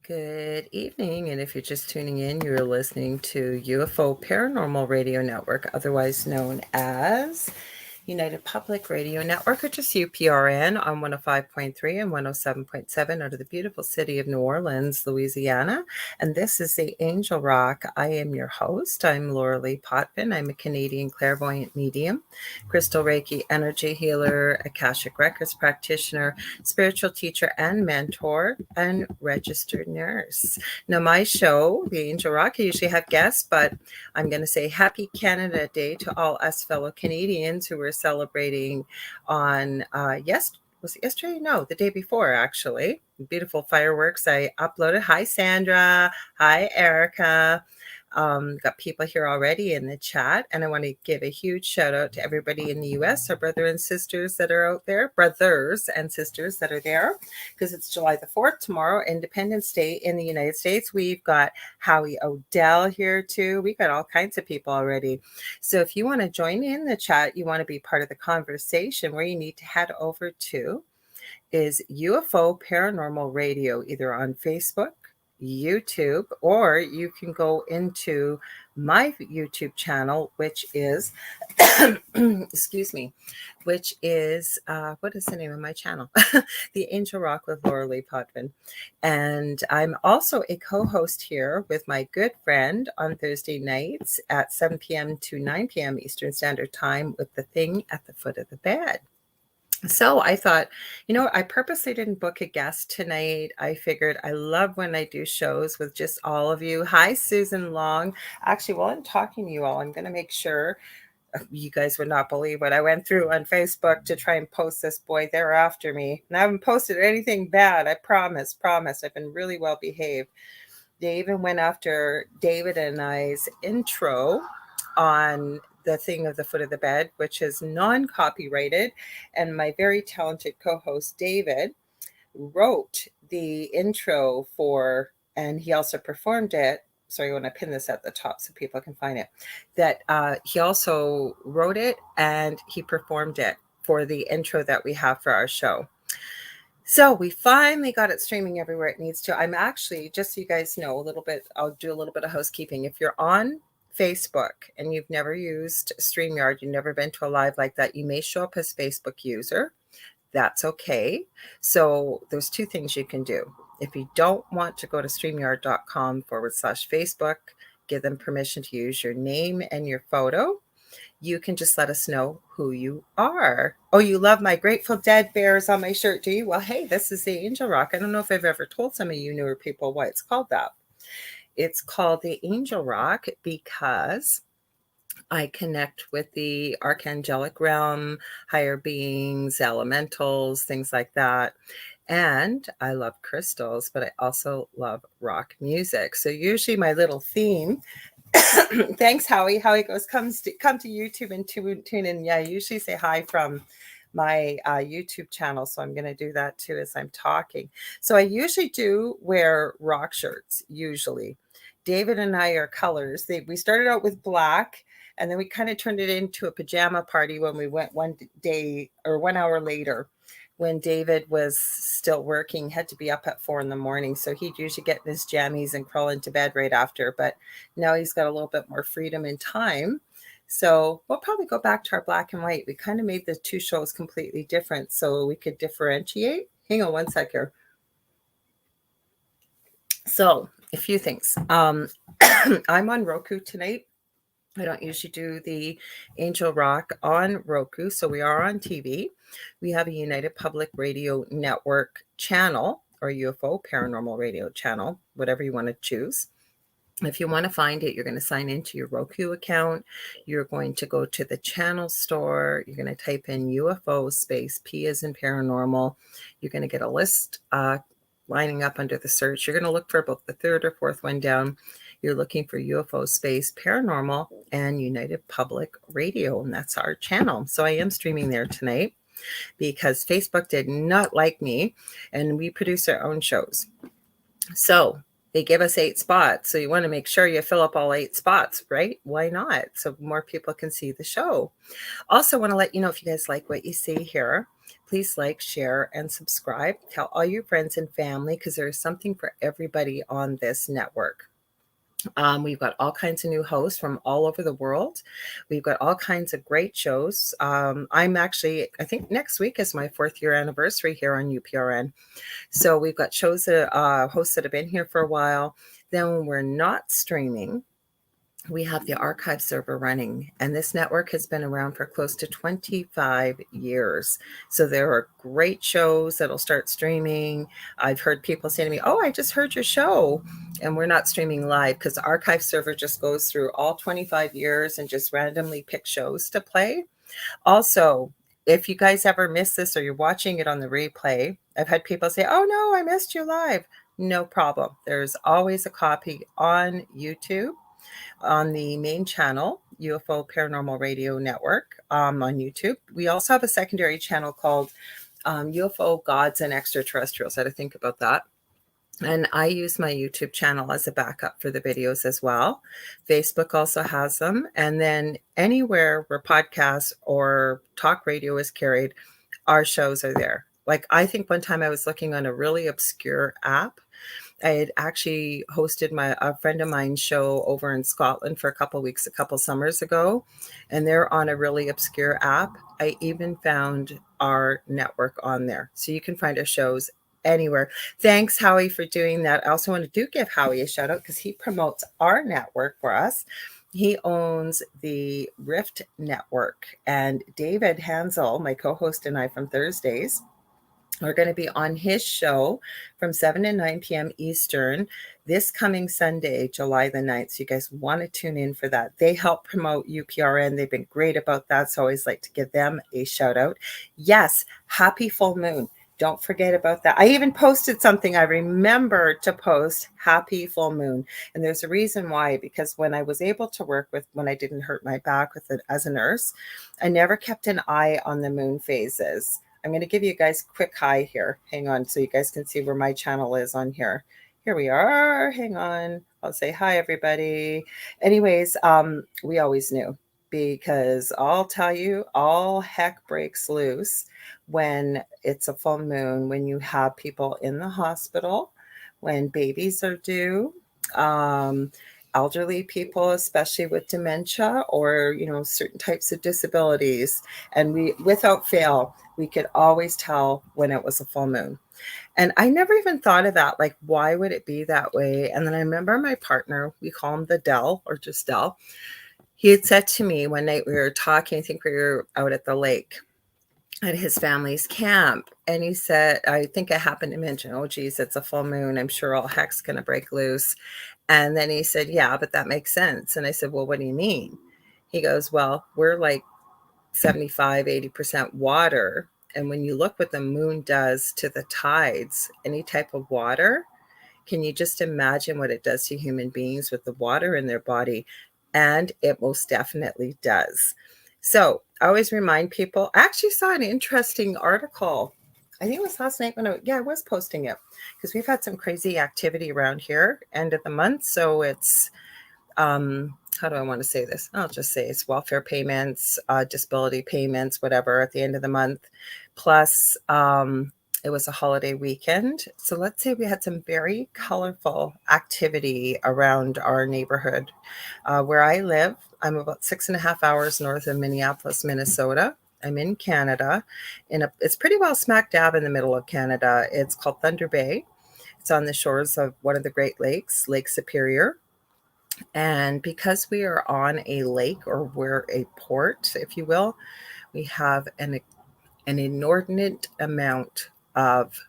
Good evening, and if you're just tuning in, you're listening to UFO Paranormal Radio Network, otherwise known as United Public Radio Network, or just UPRN on 105.3 and 107.7 out of the beautiful city of New Orleans, Louisiana. And this is the Angel Rock. I am your host. I'm Lorilei Potvin. I'm a Canadian clairvoyant medium, crystal Reiki energy healer, Akashic Records practitioner, spiritual teacher and mentor, and registered nurse. Now, my show, the Angel Rock, I usually have guests, but I'm going to say Happy Canada Day to all us fellow Canadians who were celebrating on was it yesterday? No, the day before, actually. Beautiful fireworks. I uploaded. Hi, Sandra. Hi, Erica. Got people here already in the chat, and I want to give a huge shout out to everybody in the US, our brothers and sisters that are out there, because it's July the 4th tomorrow, Independence Day in the United States. We've got Howie Odell here too. We've got all kinds of people already. So if you want to join in the chat, you want to be part of the conversation, where you need to head over to is UFO Paranormal Radio, either on Facebook, YouTube, or you can go into my YouTube channel, which is, excuse me, which is, what is the name of my channel? The Angel Rock with Lorilei Potvin. And I'm also a co-host here with my good friend on Thursday nights at 7 p.m. to 9 p.m. Eastern Standard Time with The Thing at the Foot of the Bed. So I thought, I purposely didn't book a guest tonight. I figured I love when I do shows with just all of you. Hi, Susan Long. Actually, while I'm talking to you all, I'm going to make sure you guys would not believe what I went through on Facebook to try and post this boy there after me. And I haven't posted anything bad. I promise. I've been really well behaved. They even went after David and I's intro on The Thing of the Foot of the Bed, which is non-copyrighted, and my very talented co-host David wrote the intro for, and he also performed it. Sorry, I want to pin this at the top so people can find it. That he also wrote it and he performed it for the intro that we have for our show. So we finally got it streaming everywhere it needs to. I'm actually, just so you guys know a little bit, I'll do a little bit of housekeeping. If you're on Facebook and you've never used StreamYard, you've never been to a live like that, you may show up as Facebook user. That's okay. So there's two things you can do. If you don't want to go to StreamYard.com/Facebook, give them permission to use your name and your photo. You can just let us know who you are. Oh, you love my Grateful Dead bears on my shirt, do you? Well, hey, this is the Angel Rock. I don't know if I've ever told some of you newer people why it's called that. It's called the Angel Rock because I connect with the archangelic realm, higher beings, elementals, things like that. And I love crystals, but I also love rock music. So usually my little theme, thanks, Howie. Howie goes, come to YouTube and tune in. Yeah, I usually say hi from my YouTube channel. So I'm going to do that too as I'm talking. So I usually do wear rock shirts, usually. David and I are colors. We started out with black, and then we kind of turned it into a pajama party when we went one day or 1 hour later, when David was still working, had to be up at 4 a.m. So he'd usually get in his jammies and crawl into bed right after. But now he's got a little bit more freedom and time. So we'll probably go back to our black and white. We kind of made the two shows completely different so we could differentiate. Hang on one sec here. So a few things. I'm on Roku tonight. I don't usually do the Angel Rock on Roku, so we are on TV. We have a United Public Radio Network channel, or UFO Paranormal Radio channel, whatever you want to choose. If you want to find it, you're going to sign into your Roku account. You're going to go to the channel store. You're going to type in UFO space P as in paranormal. You're going to get a list lining up under the search. You're going to look for about the third or fourth one down. You're looking for UFO Space Paranormal and United Public Radio, and that's our channel. So I am streaming there tonight because Facebook did not like me, and we produce our own shows. So They give us 8 spots, so you want to make sure you fill up all 8 spots, right? Why not? So more people can see the show. Also, want to let you know, if you guys like what you see here, please like, share, and subscribe. Tell all your friends and family, because there's something for everybody on this network. We've got all kinds of new hosts from all over the world. We've got all kinds of great shows. I'm actually, I think next week is my 4th year anniversary here on UPRN. So we've got shows that hosts that have been here for a while. Then when we're not streaming, we have the archive server running, and this network has been around for close to 25 years. So there are great shows that'll start streaming. I've heard people say to me, "Oh, I just heard your show," and we're not streaming live because the archive server just goes through all 25 years and just randomly picks shows to play. Also, if you guys ever miss this or you're watching it on the replay, I've had people say, "Oh no, I missed you live." No problem. There's always a copy on YouTube, on the main channel, UFO Paranormal Radio Network, on YouTube. We also have a secondary channel called UFO Gods and Extraterrestrials. I had to think about that. And I use my YouTube channel as a backup for the videos as well. Facebook also has them. And then anywhere where podcasts or talk radio is carried, our shows are there. Like, I think one time I was looking on a really obscure app. I had actually hosted a friend of mine's show over in Scotland for a couple weeks, a couple summers ago, and they're on a really obscure app. I even found our network on there. So you can find our shows anywhere. Thanks, Howie, for doing that. I also want to give Howie a shout out because he promotes our network for us. He owns the Rift Network, and David Hansel, my co-host, and I from Thursdays, are going to be on his show from 7 to 9 p.m. Eastern this coming Sunday, July the 9th. So you guys want to tune in for that. They help promote UPRN. They've been great about that. So I always like to give them a shout out. Yes, happy full moon. Don't forget about that. I even posted something. I remember to post happy full moon. And there's a reason why, because when I was able to work when I didn't hurt my back with it as a nurse, I never kept an eye on the moon phases. I'm going to give you guys a quick hi here. Hang on, so you guys can see where my channel is on here. Here we are. Hang on. I'll say hi, everybody. Anyways, we always knew, because I'll tell you, all heck breaks loose when it's a full moon, when you have people in the hospital, when babies are due, elderly people, especially with dementia or, certain types of disabilities. And we, without fail, we could always tell when it was a full moon. And I never even thought of that. Like, why would it be that way? And then I remember my partner, we call him the Dell, or just Dell. He had said to me one night, we were talking, I think we were out at the lake at his family's camp. And he said, I think I happened to mention, "Oh, geez, it's a full moon. I'm sure all heck's going to break loose." And then he said, "Yeah, but that makes sense." And I said, "Well, what do you mean?" He goes, "Well, we're like 75-80% water. And when you look what the moon does to the tides, any type of water, can you just imagine what it does to human beings with the water in their body?" And it most definitely does. So I always remind people, I actually saw an interesting article. I think it was last night when I was posting it, because we've had some crazy activity around here, end of the month. So it's, how do I want to say this? I'll just say it's welfare payments, disability payments, whatever, at the end of the month. Plus, it was a holiday weekend. So let's say we had some very colorful activity around our neighborhood. Where I live, I'm about 6.5 hours north of Minneapolis, Minnesota. I'm in Canada. It's pretty well smack dab in the middle of Canada. It's called Thunder Bay. It's on the shores of one of the Great Lakes, Lake Superior. And because we are on a lake, or we're a port, if you will, we have an inordinate amount of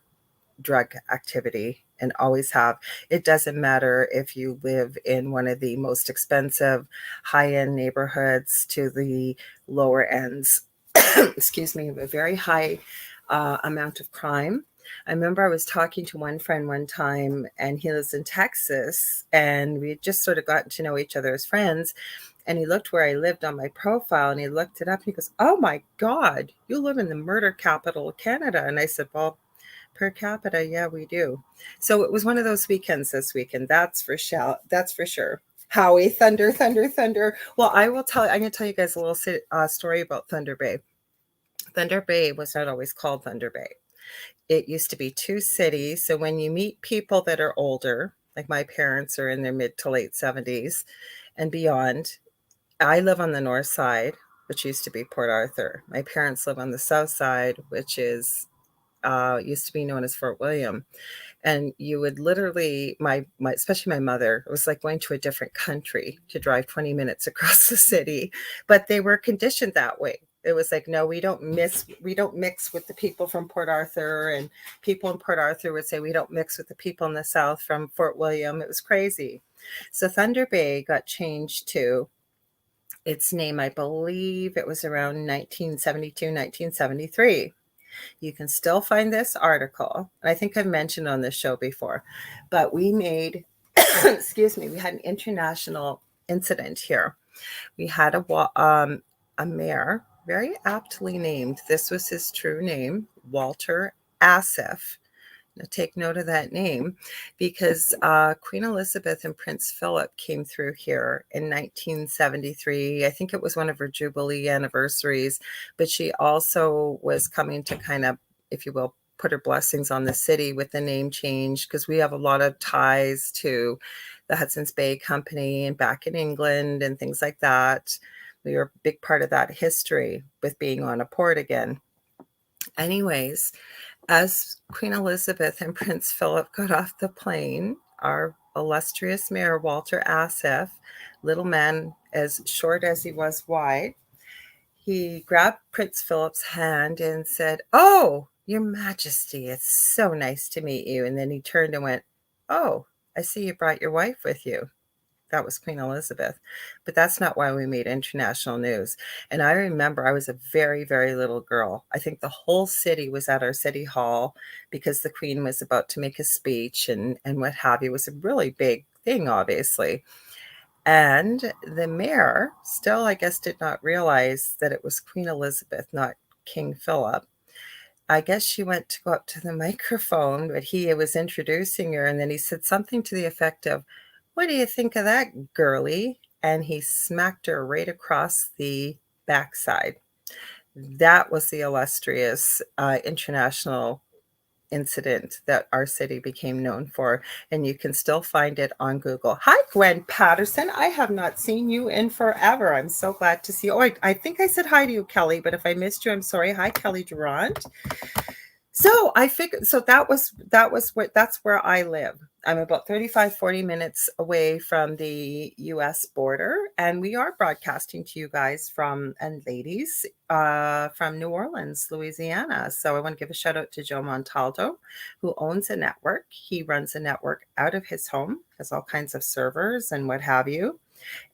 drug activity, and always have. It doesn't matter if you live in one of the most expensive high-end neighborhoods to the lower ends. Excuse me, a very high amount of crime. I remember I was talking to one friend one time, and he lives in Texas, and we had just sort of gotten to know each other as friends. And he looked where I lived on my profile, and he looked it up, and he goes, "Oh my God, you live in the murder capital of Canada." And I said, "Well, Per capita, yeah, we do. So it was one of those weekends this weekend. That's for sure. That's for sure. Howie, thunder, thunder, thunder. Well, I will tell. I'm going to tell you guys a little story about Thunder Bay. Thunder Bay was not always called Thunder Bay. It used to be two cities. So when you meet people that are older, like my parents are in their mid to late 70s and beyond, I live on the north side, which used to be Port Arthur. My parents live on the south side, which is used to be known as Fort William. And you would literally, my especially my mother, it was like going to a different country to drive 20 minutes across the city, but they were conditioned that way. It was like, no, we don't mix with the people from Port Arthur, and people in Port Arthur would say we don't mix with the people in the south from Fort William. It was crazy. So Thunder Bay got changed to its name, I believe it was around 1972, 1973. You can still find this article. I think I've mentioned on this show before, but we made, excuse me, we had an international incident here. We had a mayor, very aptly named. This was his true name, Walter Asif. Now take note of that name, because Queen Elizabeth and Prince Philip came through here in 1973. I think it was one of her Jubilee anniversaries, but she also was coming to kind of, if you will, put her blessings on the city with the name change, because we have a lot of ties to the Hudson's Bay Company and back in England and things like that. We were a big part of that history with being on a port again. Anyways, as Queen Elizabeth and Prince Philip got off the plane, our illustrious mayor, Walter Asif, little man as short as he was wide, he grabbed Prince Philip's hand and said, "Oh, Your Majesty, it's so nice to meet you." And then he turned and went, "Oh, I see you brought your wife with you." That was Queen Elizabeth. But that's not why we made international news. And I remember I was a very, very little girl. I think the whole city was at our city hall because the Queen was about to make a speech and what have you. It was a really big thing, obviously. And the mayor still, I guess, did not realize that it was Queen Elizabeth, not King Philip. I guess she went to go up to the microphone, but he was introducing her, and then he said something to the effect of, "What do you think of that, girlie?" And he smacked her right across the backside. That was the illustrious international incident that our city became known for, and you can still find it on Google. Hi, Gwen Patterson. I have not seen you in forever. I'm so glad to see you. Oh, I think I said hi to you, Kelly, but if I missed you, I'm sorry. Hi, Kelly Durant. So I figured, so that's where I live. I'm about 35, 40 minutes away from the US border, and we are broadcasting to you guys from, and ladies, from New Orleans, Louisiana. So I want to give a shout out to Joe Montaldo, who owns a network. He runs a network out of his home, has all kinds of servers and what have you.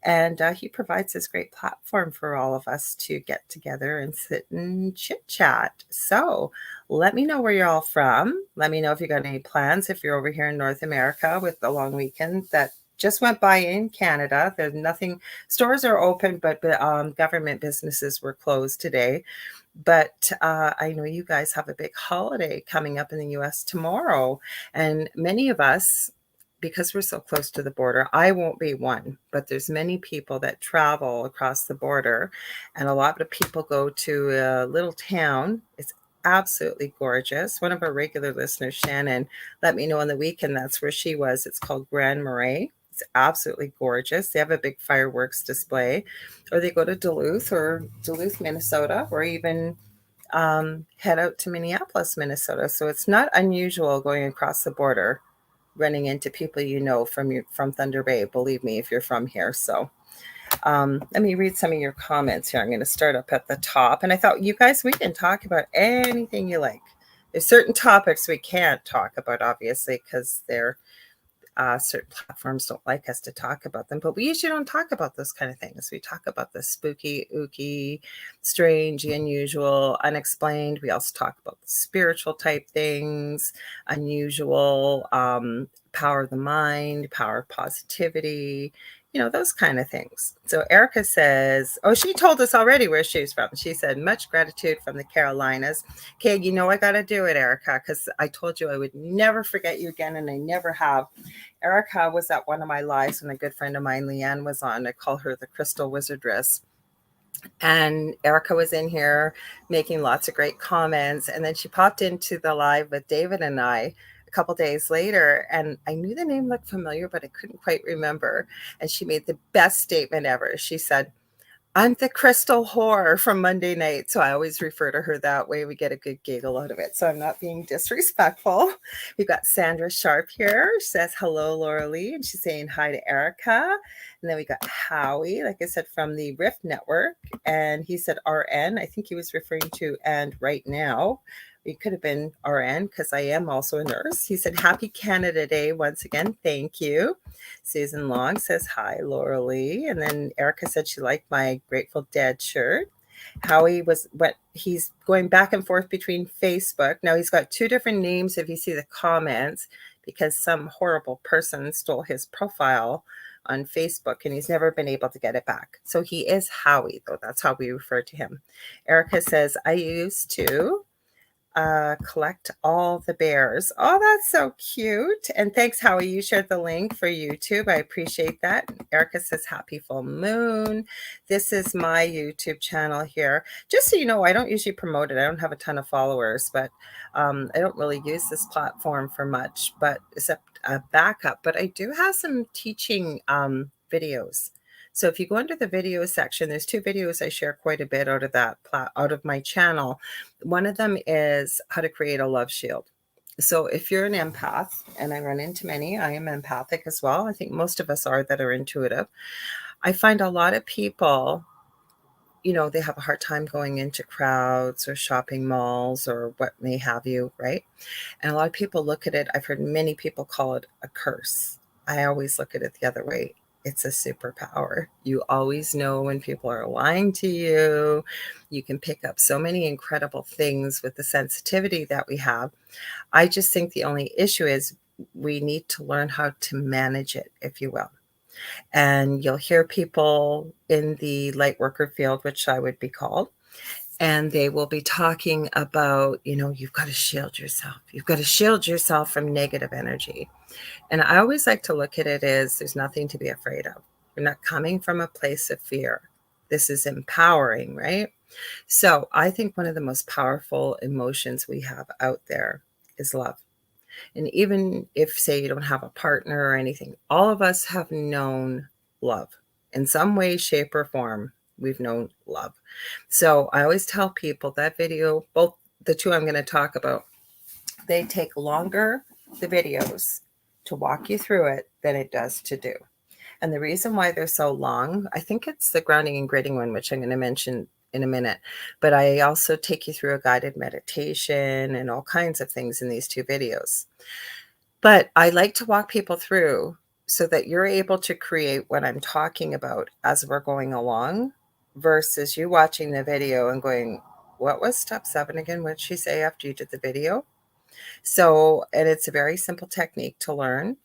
And he provides this great platform for all of us to get together and sit and chit chat. So let me know where you're all from. Let me know if you got any plans, if you're over here in North America with the long weekend that just went by in Canada. There's nothing, stores are open, but government businesses were closed today. But I know you guys have a big holiday coming up in the US tomorrow. And many of us, because we're so close to the border, I won't be one, but there's many people that travel across the border, and a lot of people go to a little town. It's absolutely gorgeous. One of our regular listeners, Shannon, let me know on the weekend that's where she was. It's called Grand Marais. It's absolutely gorgeous. They have a big fireworks display. Or they go to Duluth, Minnesota, or even head out to Minneapolis, Minnesota. So it's not unusual going across the border, running into people you know from Thunder Bay. Believe me, if you're from here. So let me read some of your comments here. I'm going to start up at the top. And I thought, you guys, we can talk about anything you like. There's certain topics we can't talk about, obviously, because they're certain platforms don't like us to talk about them, but we usually don't talk about those kind of things. We talk about the spooky, ooky, strange, unusual, unexplained. We also talk about the spiritual type things, unusual, power of the mind, power of positivity, those kind of things. So Erica says, oh, she told us already where she's from. She said, much gratitude from the Carolinas. Okay, I got to do it, Erica, because I told you I would never forget you again, and I never have. Erica was at one of my lives when a good friend of mine, Leanne, was on. I call her the Crystal Wizardress. And Erica was in here making lots of great comments. And then she popped into the live with David and I a couple days later. And I knew the name looked familiar, but I couldn't quite remember. And she made the best statement ever. She said, I'm the crystal whore from Monday night. So I always refer to her that way. We get a good giggle out of it. So I'm not being disrespectful. We've got Sandra Sharp here. She says, hello, Lorilei. And she's saying hi to Erica. And then we got Howie, like I said, from the Rift Network. And he said RN. I think he was referring to and right now. It could have been RN because I am also a nurse. He said, happy Canada Day once again. Thank you. Susan Long says, hi, Lorilei. And then Erica said she liked my Grateful Dead shirt. Howie he's going back and forth between Facebook. Now he's got two different names if you see the comments, because some horrible person stole his profile on Facebook and he's never been able to get it back. So he is Howie, though. That's how we refer to him. Erica says, I used to collect all the bears. Oh, that's so cute. And thanks, Howie. You shared the link for YouTube. I appreciate that. Erica says, happy full moon. This is my YouTube channel here. Just so you know, I don't usually promote it. I don't have a ton of followers, but I don't really use this platform for much, but except a backup. But I do have some teaching videos. So if you go under the video section, there's two videos I share quite a bit out of my channel. One of them is how to create a love shield. So if you're an empath, and I run into many, I am empathic as well. I think most of us are that are intuitive. I find a lot of people, they have a hard time going into crowds or shopping malls or what may have you, right? And a lot of people look at it. I've heard many people call it a curse. I always look at it the other way. It's a superpower. You always know when people are lying to you. You can pick up so many incredible things with the sensitivity that we have. I just think the only issue is we need to learn how to manage it, if you will. And you'll hear people in the light worker field, which I would be called, and they will be talking about, you've got to shield yourself. You've got to shield yourself from negative energy. And I always like to look at it as there's nothing to be afraid of. You're not coming from a place of fear. This is empowering, right? So I think one of the most powerful emotions we have out there is love. And even if, say, you don't have a partner or anything, all of us have known love in some way, shape, or form. We've known love. So I always tell people that video, both the two I'm going to talk about, they take longer, the videos, to walk you through it than it does to do. And the reason why they're so long, I think it's the grounding and gritting one, which I'm going to mention in a minute. But I also take you through a guided meditation and all kinds of things in these two videos. But I like to walk people through so that you're able to create what I'm talking about as we're going along, versus you watching the video and going, what was step 7 again? What did she say after you did the video? So, and it's a very simple technique to learn.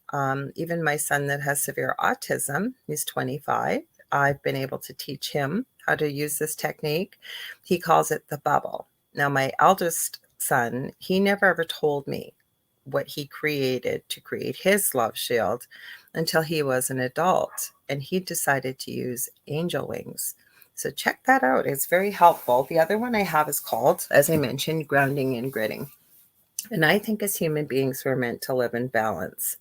Even my son that has severe autism, he's 25. I've been able to teach him how to use this technique. He calls it the bubble. Now, my eldest son, he never ever told me what he created to create his love shield until he was an adult, and he decided to use angel wings. So check that out. It's very helpful. The other one I have is called, as I mentioned, grounding and gritting. And I think as human beings, we're meant to live in balance,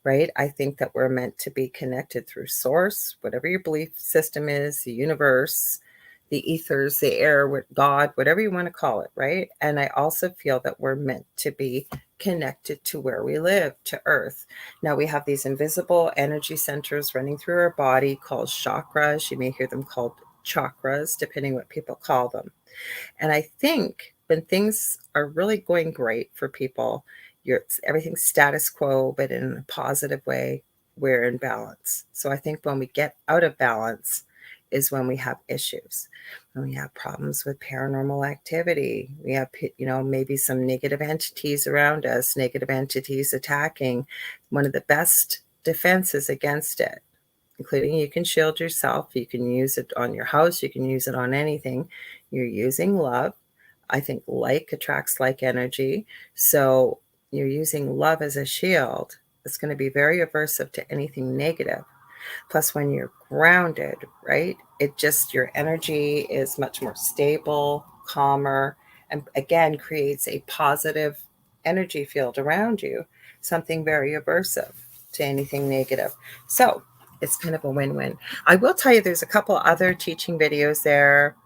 right? I think that we're meant to be connected through source, whatever your belief system is, the universe, the ethers, the air, God, whatever you want to call it, right? And I also feel that we're meant to be connected to where we live, to Earth. Now we have these invisible energy centers running through our body called chakras. You may hear them called chakras, depending what people call them. And I think when things are really going great for people, everything's status quo, but in a positive way, we're in balance. So I think when we get out of balance is when we have issues. When we have problems with paranormal activity, we have, maybe some negative entities around us, negative entities attacking. One of the best defenses against it including you can shield yourself. You can use it on your house. You can use it on anything. You're using love. I think like attracts like energy. So you're using love as a shield. It's going to be very aversive to anything negative. Plus, when you're grounded, right, it just, your energy is much more stable, calmer, and again, creates a positive energy field around you, something very aversive to anything negative. So it's kind of a win-win. I will tell you, there's a couple other teaching videos there.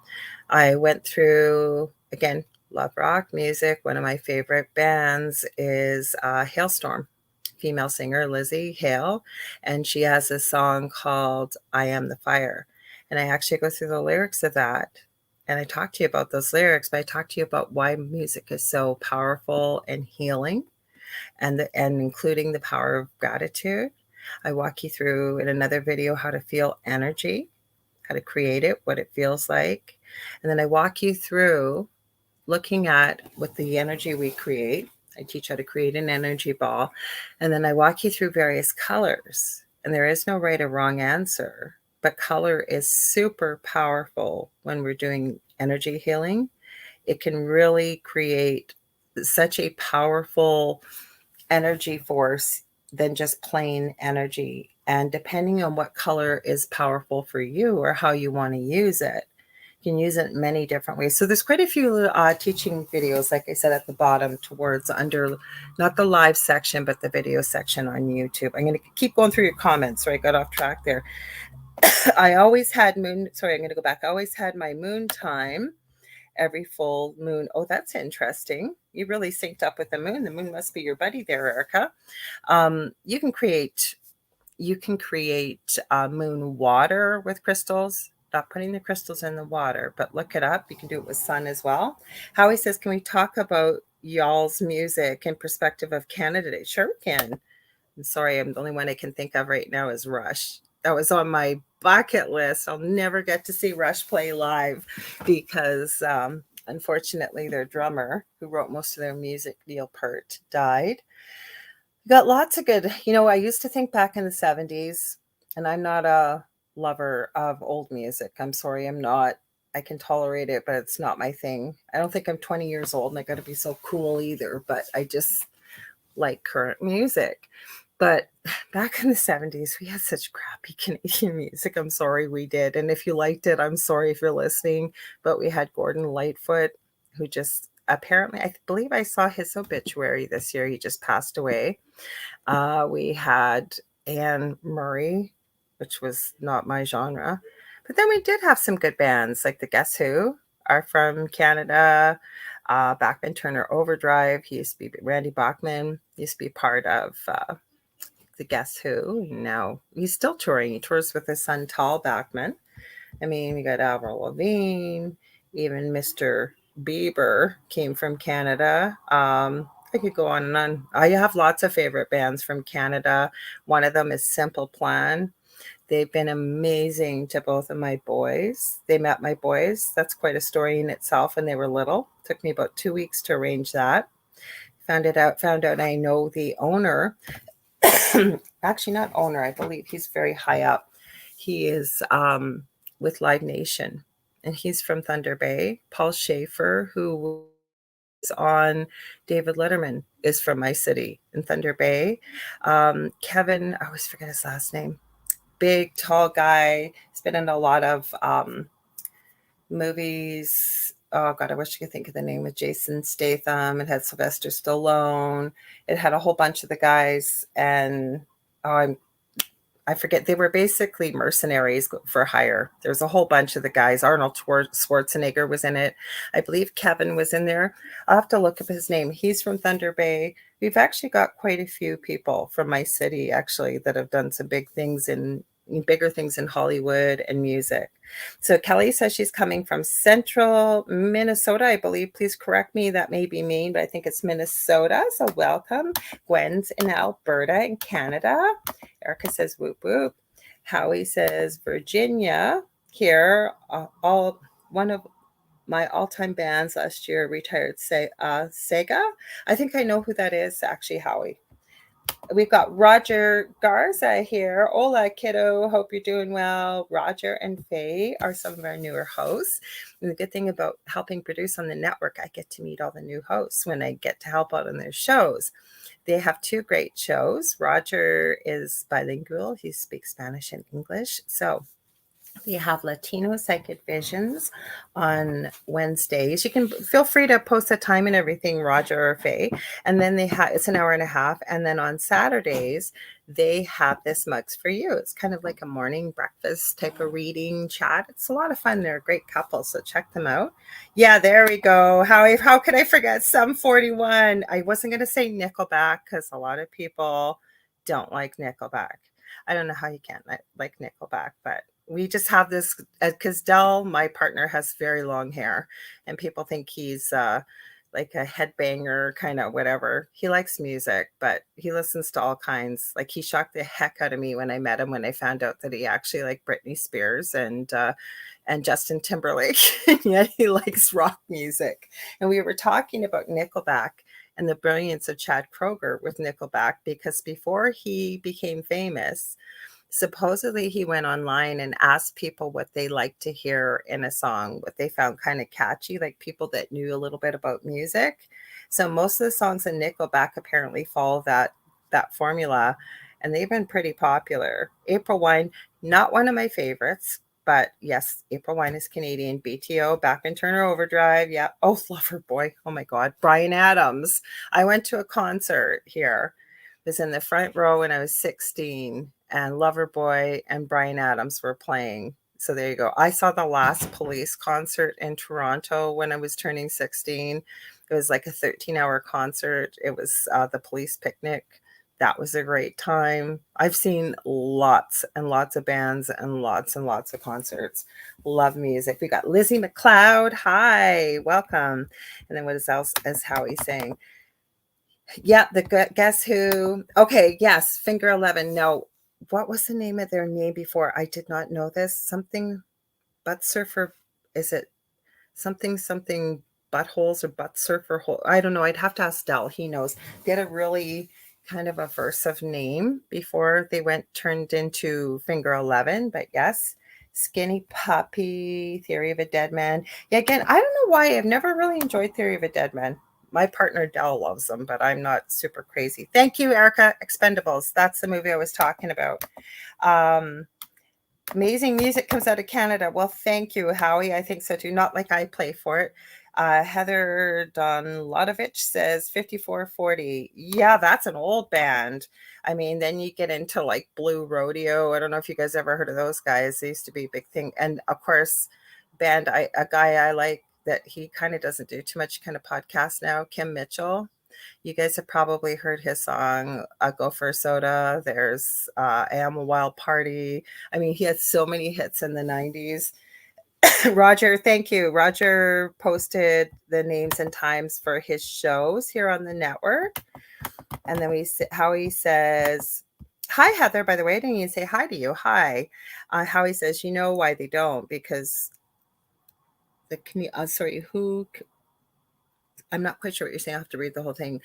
I went through, again, love rock music. One of my favorite bands is Hailstorm, female singer Lizzie Hale, and she has a song called I Am the Fire. And I actually go through the lyrics of that. And I talk to you about those lyrics, but I talk to you about why music is so powerful and healing, and including the power of gratitude. I walk you through in another video how to feel energy, how to create it, what it feels like. And then I walk you through looking at what the energy we create. I teach how to create an energy ball. And then I walk you through various colors. And there is no right or wrong answer, but color is super powerful when we're doing energy healing. It can really create such a powerful energy force than just plain energy. And depending on what color is powerful for you or how you want to use it, you can use it in many different ways. So there's quite a few teaching videos, like I said, at the bottom towards under, not the live section, but the video section on YouTube. I'm going to keep going through your comments. Sorry, I got off track there. I always had I'm going to go back. I always had my moon time every full moon. Oh, that's interesting. You really synced up with the moon. The moon must be your buddy there, Erica. You can create moon water with crystals. Not putting the crystals in the water, but look it up. You can do it with sun as well. Howie says, can we talk about y'all's music in perspective of Canada Day? Sure we can. I'm sorry, the only one I can think of right now is Rush. That was on my bucket list. I'll never get to see Rush play live because unfortunately their drummer, who wrote most of their music, Neil Peart, died. Got lots of good, I used to think back in the 70s, and I'm not a lover of old music. I'm sorry, I'm not. I can tolerate it, but it's not my thing. I don't think I'm 20 years old and I got to be so cool either, but I just like current music. But back in the 70s, we had such crappy Canadian music. I'm sorry we did. And if you liked it, I'm sorry if you're listening. But we had Gordon Lightfoot, who just apparently, I believe I saw his obituary this year. He just passed away. We had Anne Murray, which was not my genre. But then we did have some good bands, like the Guess Who are from Canada. Bachman Turner Overdrive. He used to be Randy Bachman. Used to be part of the Guess Who. Now he's still touring. He tours with his son Tal Bachman. I mean, we got Avril Lavigne. Even Mr. Bieber came from Canada. I could go on and on. I have lots of favorite bands from Canada. One of them is Simple Plan. They've been amazing to both of my boys. They met my boys. That's quite a story in itself when they were little. Took me about 2 weeks to arrange that. Found out I know the owner. Actually, not owner. I believe he's very high up. He is with Live Nation, and he's from Thunder Bay. Paul Schaefer, who was on David Letterman, is from my city in Thunder Bay. Kevin, I always forget his last name. Big, tall guy. He's been in a lot of movies. Oh God, I wish I could think of the name, with Jason Statham. It had Sylvester Stallone. It had a whole bunch of the guys, and I forget. They were basically mercenaries for hire. There's a whole bunch of the guys. Arnold Schwarzenegger was in it. I believe Kevin was in there. I'll have to look up his name. He's from Thunder Bay. We've actually got quite a few people from my city, actually, that have done some bigger things in Hollywood and music. So Kelly says she's coming from central Minnesota, I believe. Please correct me. That may be mean, but I think it's Minnesota. So welcome. Gwen's in Alberta in Canada. Erica says whoop whoop. Howie says Virginia here. One of my all-time bands last year retired. Sega. I think I know who that is, actually, Howie. We've got Roger Garza here. Hola, kiddo. Hope you're doing well. Roger and Faye are some of our newer hosts. And the good thing about helping produce on the network, I get to meet all the new hosts when I get to help out on their shows. They have two great shows. Roger is bilingual. He speaks Spanish and English. So we have Latino Psychic Visions on Wednesdays. You can feel free to post a time and everything, Roger or Faye. And then it's an hour and a half. And then on Saturdays, they have this Mugs for You. It's kind of like a morning breakfast type of reading chat. It's a lot of fun. They're a great couple, so check them out. Yeah, there we go. How could I forget Sum 41? I wasn't going to say Nickelback because a lot of people don't like Nickelback. I don't know how you can't like Nickelback, but we just have this because Dell, my partner, has very long hair, and people think he's like a headbanger, kind of whatever. He likes music, but he listens to all kinds. Like he shocked the heck out of me when I met him, when I found out that he actually liked Britney Spears and Justin Timberlake, and yet he likes rock music. And we were talking about Nickelback and the brilliance of Chad Kroeger with Nickelback, because before he became famous, supposedly he went online and asked people what they liked to hear in a song, what they found kind of catchy, like people that knew a little bit about music. So most of the songs in Nickelback apparently follow that formula, and they've been pretty popular. April Wine, not one of my favorites, but yes, April Wine is Canadian. BTO, Back in Turner Overdrive. Yeah. Oh, Loverboy. Oh my God. Bryan Adams. I went to a concert here. Was in the front row when I was 16, and Loverboy and Bryan Adams were playing. So there you go. I saw the last Police concert in Toronto when I was turning 16. It was like a 13-hour concert. It was the Police Picnic. That was a great time. I've seen lots and lots of bands and lots of concerts. Love music. We got Lizzie McLeod. Hi, welcome. And then what else is Howie saying? Yeah, Guess Who. Okay, yes, Finger 11. No, what was the name of their name before? I did not know this. Something Butt Surfer. Is it something buttholes or butt surfer hole? I don't know. I'd have to ask Dell. He knows. They had a really kind of aversive name before they turned into Finger 11. But yes, Skinny Puppy, Theory of a Dead Man. Yeah, again, I don't know why I've never really enjoyed Theory of a Dead Man. My partner Dell loves them, but I'm not super crazy. Thank you, Erica. Expendables. That's the movie I was talking about. Amazing music comes out of Canada. Well, thank you, Howie. I think so too. Not like I play for it. Heather Donlatovich says 5440. Yeah, that's an old band. I mean, then you get into like Blue Rodeo. I don't know if you guys ever heard of those guys. They used to be a big thing. And of course, a guy I like that he kind of doesn't do too much kind of podcast now, Kim Mitchell. You guys have probably heard his song, Go for a Soda. There's I Am a Wild Party. I mean, he had so many hits in the 90s. Roger, thank you. Roger posted the names and times for his shows here on the network. And then Howie says, hi, Heather, by the way. I didn't even say hi to you. Hi. Howie says, you know why they don't? Because I'm not quite sure what you're saying. I have to read the whole thing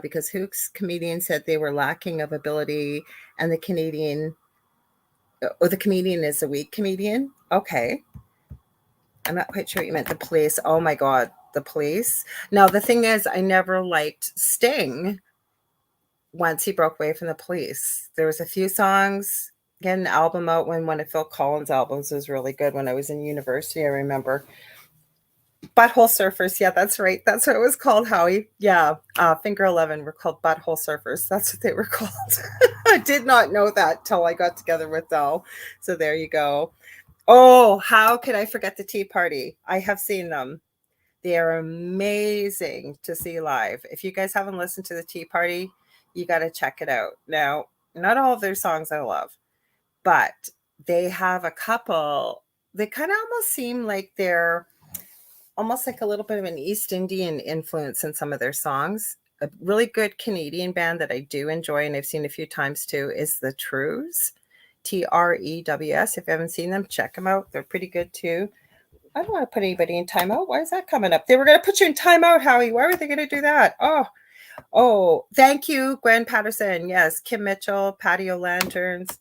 because Hook's comedian said they were lacking of ability, and the comedian is a weak comedian. Okay. I'm not quite sure what you meant. The Police. Oh my God, the Police. Now, the thing is, I never liked Sting once he broke away from the Police. There was a few songs. Get an album out when one of Phil Collins' albums was really good when I was in university, I remember. Butthole Surfers. Yeah, that's right. That's what it was called, Howie. Yeah. Finger 11 were called Butthole Surfers. That's what they were called. I did not know that till I got together with Dell. So there you go. Oh, how could I forget the Tea Party? I have seen them. They are amazing to see live. If you guys haven't listened to the Tea Party, you got to check it out. Now, not all of their songs I love, but they have a couple. They kind of almost seem like they're almost like a little bit of an East Indian influence in some of their songs. A really good Canadian band that I do enjoy and I've seen a few times too is the Trews, Trews. If you haven't seen them, check them out. They're pretty good too. I don't want to put anybody in timeout. Why is that coming up? They were going to put you in timeout, Howie. Why were they going to do that? Oh, Oh, thank you, Gwen Patterson. Yes, Kim Mitchell, Patio Lanterns,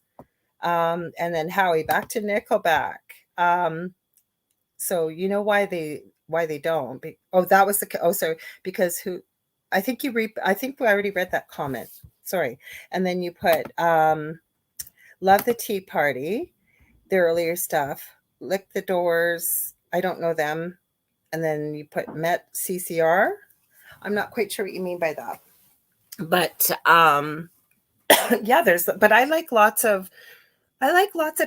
and then Howie. Back to Nickelback. Um, so you know why they don't? Oh, that was oh, sorry, because who? I think you read. I think we already read that comment. Sorry, and then you put love the Tea Party, the earlier stuff, lick the doors. I don't know them, and then you put Met CCR. I'm not quite sure what you mean by that, but yeah, there's. But I like lots of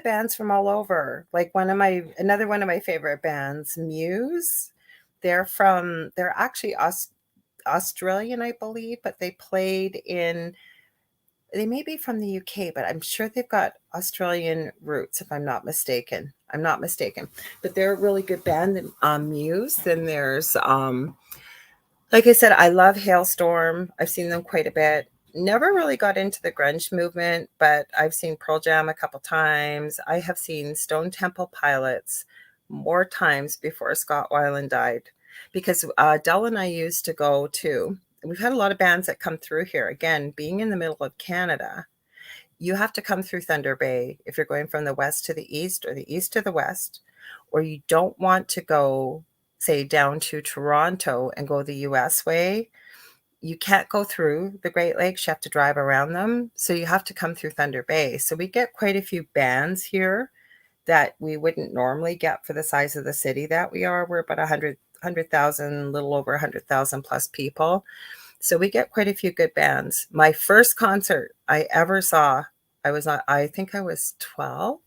bands from all over. Like another one of my favorite bands, Muse. They're actually Australian, I believe, but they may be from the UK, but I'm sure they've got Australian roots, if I'm not mistaken. I'm not mistaken. But they're a really good band, Muse. Then there's like I said, I love Hailstorm. I've seen them quite a bit. Never really got into the grunge movement, but I've seen Pearl Jam a couple times. I have seen Stone Temple Pilots more times before Scott Weiland died, because Dell and I used to go to. We've had a lot of bands that come through here. Again, being in the middle of Canada, you have to come through Thunder Bay if you're going from the west to the east or the east to the west, or you don't want to go, say, down to Toronto and go the US way. You can't go through the Great Lakes, you have to drive around them. So you have to come through Thunder Bay. So we get quite a few bands here that we wouldn't normally get for the size of the city that we are. We're about 100,000, little over 100,000 plus people. So we get quite a few good bands. My first concert I ever saw, I think I was 12,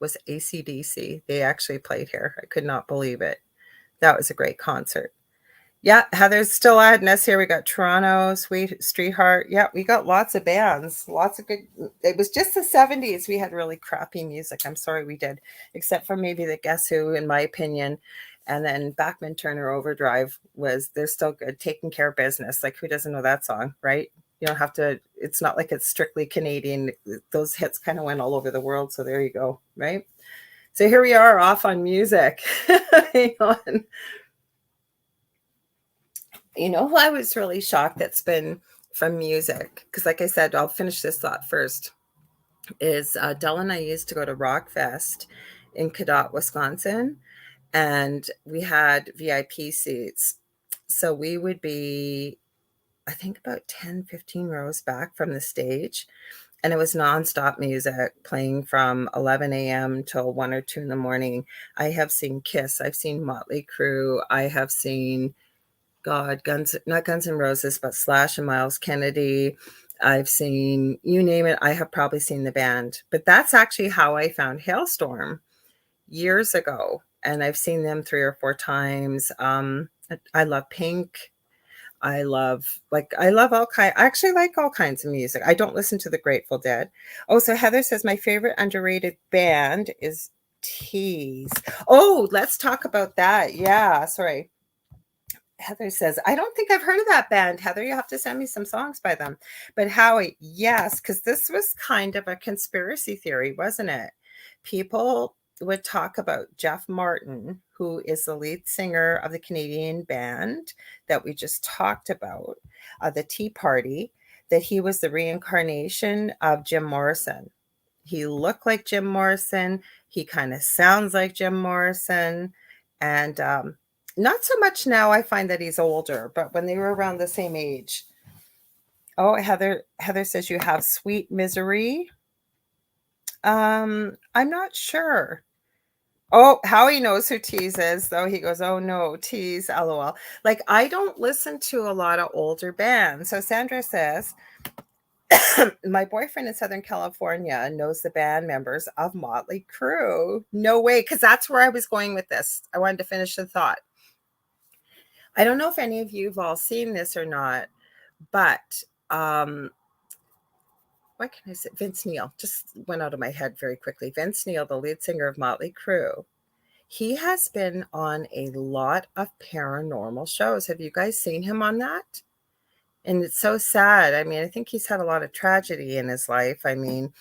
was AC/DC. They actually played here. I could not believe it. That was a great concert. Yeah, Heather's still adding us here. We got Toronto, Sweet Street Heart. Yeah, we got lots of bands, lots of good. It was just the 70s. We had really crappy music. I'm sorry we did, except for maybe the Guess Who, in my opinion. And then Bachman Turner Overdrive they're still good. Taking Care of Business. Like, who doesn't know that song, right? You don't have to, it's not like it's strictly Canadian. Those hits kind of went all over the world. So there you go, right? So here we are off on music. Hang on. You know who I was really shocked that's been from music? Because, like I said, I'll finish this thought first. Is Dell and I used to go to Rockfest in Cadott, Wisconsin, and we had VIP seats. So we would be, I think, about 10, 15 rows back from the stage. And it was nonstop music playing from 11 a.m. till 1 or 2 in the morning. I have seen Kiss. I've seen Motley Crue. I have seen not Guns N' Roses, but Slash and Miles Kennedy. I've seen, you name it, I have probably seen the band. But that's actually how I found Hailstorm years ago. And I've seen them 3 or 4 times. I love Pink. I love I actually like all kinds of music. I don't listen to the Grateful Dead. Oh, so Heather says my favorite underrated band is Tease. Oh, let's talk about that. Yeah, sorry. Heather says, I don't think I've heard of that band. Heather, you have to send me some songs by them. But Howie, yes, because this was kind of a conspiracy theory, wasn't it? People would talk about Jeff Martin, who is the lead singer of the Canadian band that we just talked about, the Tea Party, that he was the reincarnation of Jim Morrison. He looked like Jim Morrison. He kind of sounds like Jim Morrison. And not so much now. I find that he's older, but when they were around the same age. Oh, Heather says you have Sweet Misery. I'm not sure. Oh, Howie knows who Tease is, though. He goes, oh no, Tease, LOL. Like, I don't listen to a lot of older bands. So Sandra says, my boyfriend in Southern California knows the band members of Motley Crue. No way, because that's where I was going with this. I wanted to finish the thought. I don't know if any of you have all seen this or not, but what can I say? Vince Neil just went out of my head very quickly. Vince Neil, the lead singer of Motley Crue, he has been on a lot of paranormal shows. Have you guys seen him on that? And it's so sad. I mean, I think he's had a lot of tragedy in his life. I mean,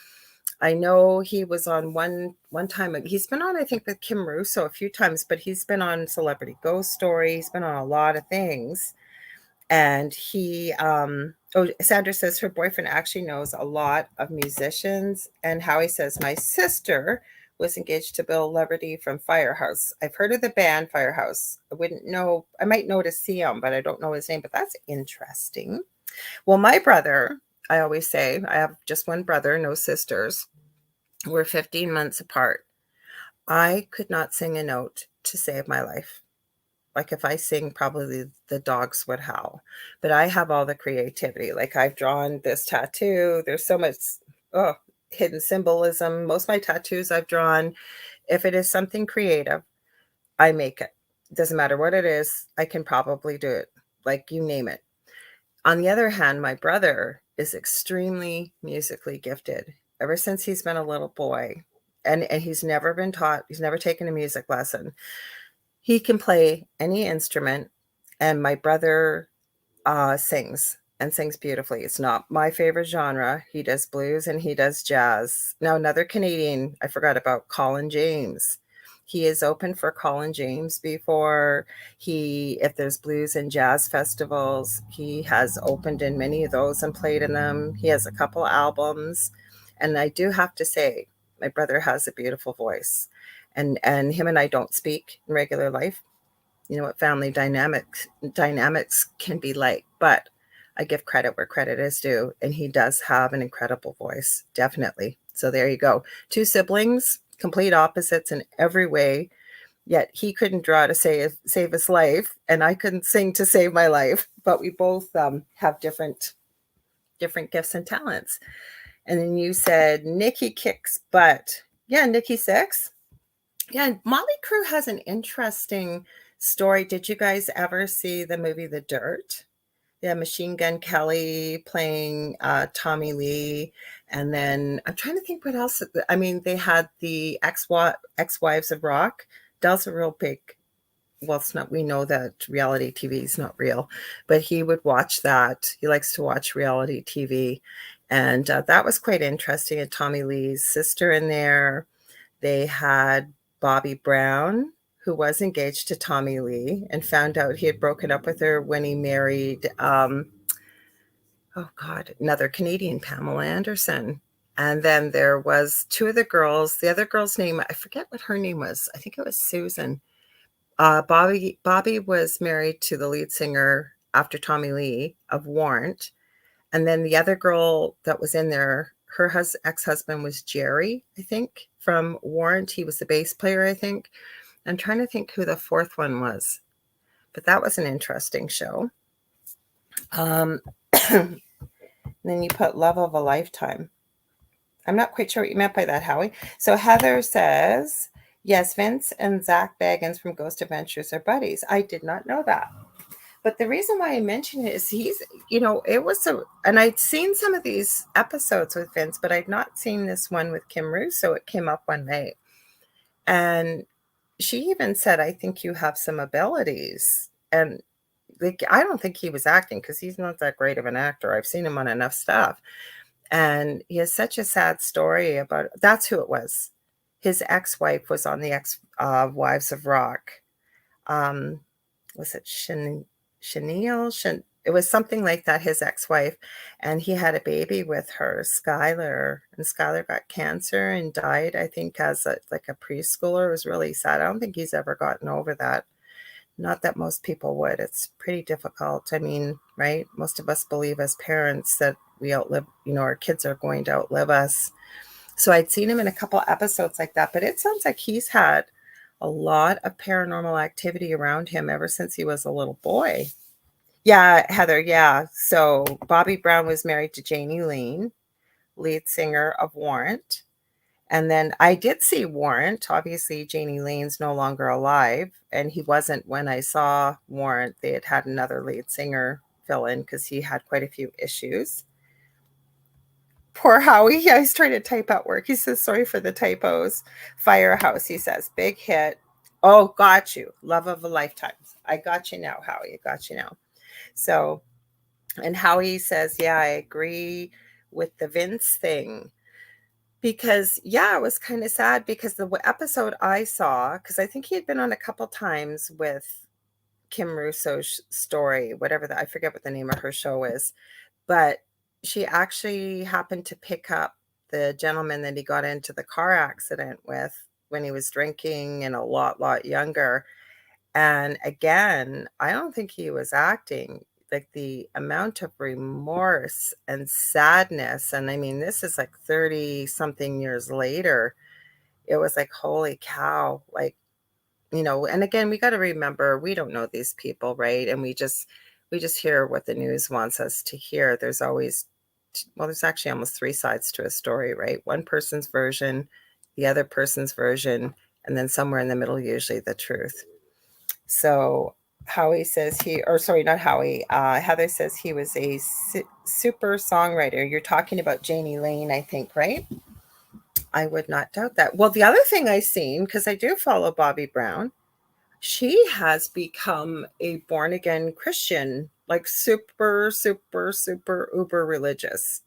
I know he was on one time. He's been on, I think, with Kim Russo a few times, but he's been on Celebrity Ghost Story. He's been on a lot of things. And Sandra says her boyfriend actually knows a lot of musicians. And Howie says, my sister was engaged to Bill Leverty from Firehouse. I've heard of the band Firehouse. I wouldn't know, I might know to see him, but I don't know his name. But that's interesting. Well, my brother, I always say, I have just one brother, no sisters. We're 15 months apart. I could not sing a note to save my life. Like if I sing, probably the dogs would howl. But I have all the creativity. Like I've drawn this tattoo. There's so much hidden symbolism. Most of my tattoos I've drawn, if it is something creative, I make it. Doesn't matter what it is, I can probably do it. Like you name it. On the other hand, my brother is extremely musically gifted ever since he's been a little boy. And he's never been taught, he's never taken a music lesson. He can play any instrument, and my brother sings and sings beautifully. It's not my favorite genre. He does blues and he does jazz. Now, another Canadian, I forgot about Colin James. He is open for Colin James before if there's blues and jazz festivals, he has opened in many of those and played in them. He has a couple albums. And I do have to say, my brother has a beautiful voice. And him and I don't speak in regular life. You know what family dynamics can be like, but I give credit where credit is due, and he does have an incredible voice, definitely. So there you go. Two siblings, complete opposites in every way, yet he couldn't draw to save his life, and I couldn't sing to save my life, but we both have different gifts and talents. And then you said Nikki kicks butt. Yeah, Nikki Six. Yeah, Motley Crue has an interesting story. Did you guys ever see the movie The Dirt? Yeah, Machine Gun Kelly playing Tommy Lee, and then I'm trying to think what else. I mean, they had the ex-wives of rock. Dell's a real big. Well, it's not. We know that reality TV is not real, but he would watch that. He likes to watch reality TV, and that was quite interesting. And Tommy Lee's sister in there. They had Bobby Brown, who was engaged to Tommy Lee and found out he had broken up with her when he married, oh God, another Canadian, Pamela Anderson. And then there was two of the girls. The other girl's name, I forget what her name was. I think it was Susan. Bobby was married to the lead singer after Tommy Lee of Warrant. And then the other girl that was in there, her ex-husband was Jerry, I think, from Warrant. He was the bass player, I think. I'm trying to think who the fourth one was, but that was an interesting show. Then you put Love of a Lifetime. I'm not quite sure what you meant by that, Howie. So Heather says, yes, Vince and Zach Baggins from Ghost Adventures are buddies. I did not know that. But the reason why I mention it is it was and I'd seen some of these episodes with Vince, but I'd not seen this one with Kim Russo. It came up one night. And she even said, I think you have some abilities. And like, I don't think he was acting because he's not that great of an actor. I've seen him on enough stuff. And he has such a sad story about that's who it was. His ex-wife was on the Wives of Rock. Was it Chenille? It was something like that, his ex-wife. And he had a baby with her, Skylar. And Skylar got cancer and died, I think, as a preschooler. It was really sad. I don't think he's ever gotten over that. Not that most people would. It's pretty difficult. I mean, right? Most of us believe as parents that we outlive, our kids are going to outlive us. So I'd seen him in a couple episodes like that, but it sounds like he's had a lot of paranormal activity around him ever since he was a little boy. Yeah, Heather, yeah. So Bobby Brown was married to Janie Lane, lead singer of Warrant. And then I did see Warrant. Obviously, Janie Lane's no longer alive, and he wasn't when I saw Warrant. They had another lead singer fill in because he had quite a few issues. Poor Howie. Yeah, he's trying to type at work. He says, sorry for the typos. Firehouse, he says, big hit. Oh, got you. Love of a lifetime. I got you now, Howie. I got you now. So, and Howie says, yeah, I agree with the Vince thing. Because, yeah, it was kind of sad because the episode I saw, because I think he had been on a couple times with Kim Russo's story, whatever I forget what the name of her show is, but she actually happened to pick up the gentleman that he got into the car accident with when he was drinking and a lot younger. And again, I don't think he was acting. Like the amount of remorse and sadness, and I mean, this is like 30 something years later. It was like, holy cow, like, and again, we got to remember we don't know these people, right? And we just hear what the news wants us to hear. There's always, well, there's actually almost three sides to a story, right? One person's version, the other person's version, and then somewhere in the middle, usually the truth. So Howie says or sorry, not Howie, Heather says he was a super songwriter. You're talking about Janie Lane, I think, right? I would not doubt that. Well, the other thing I seen, because I do follow Bobby Brown, she has become a born again Christian, like super uber religious.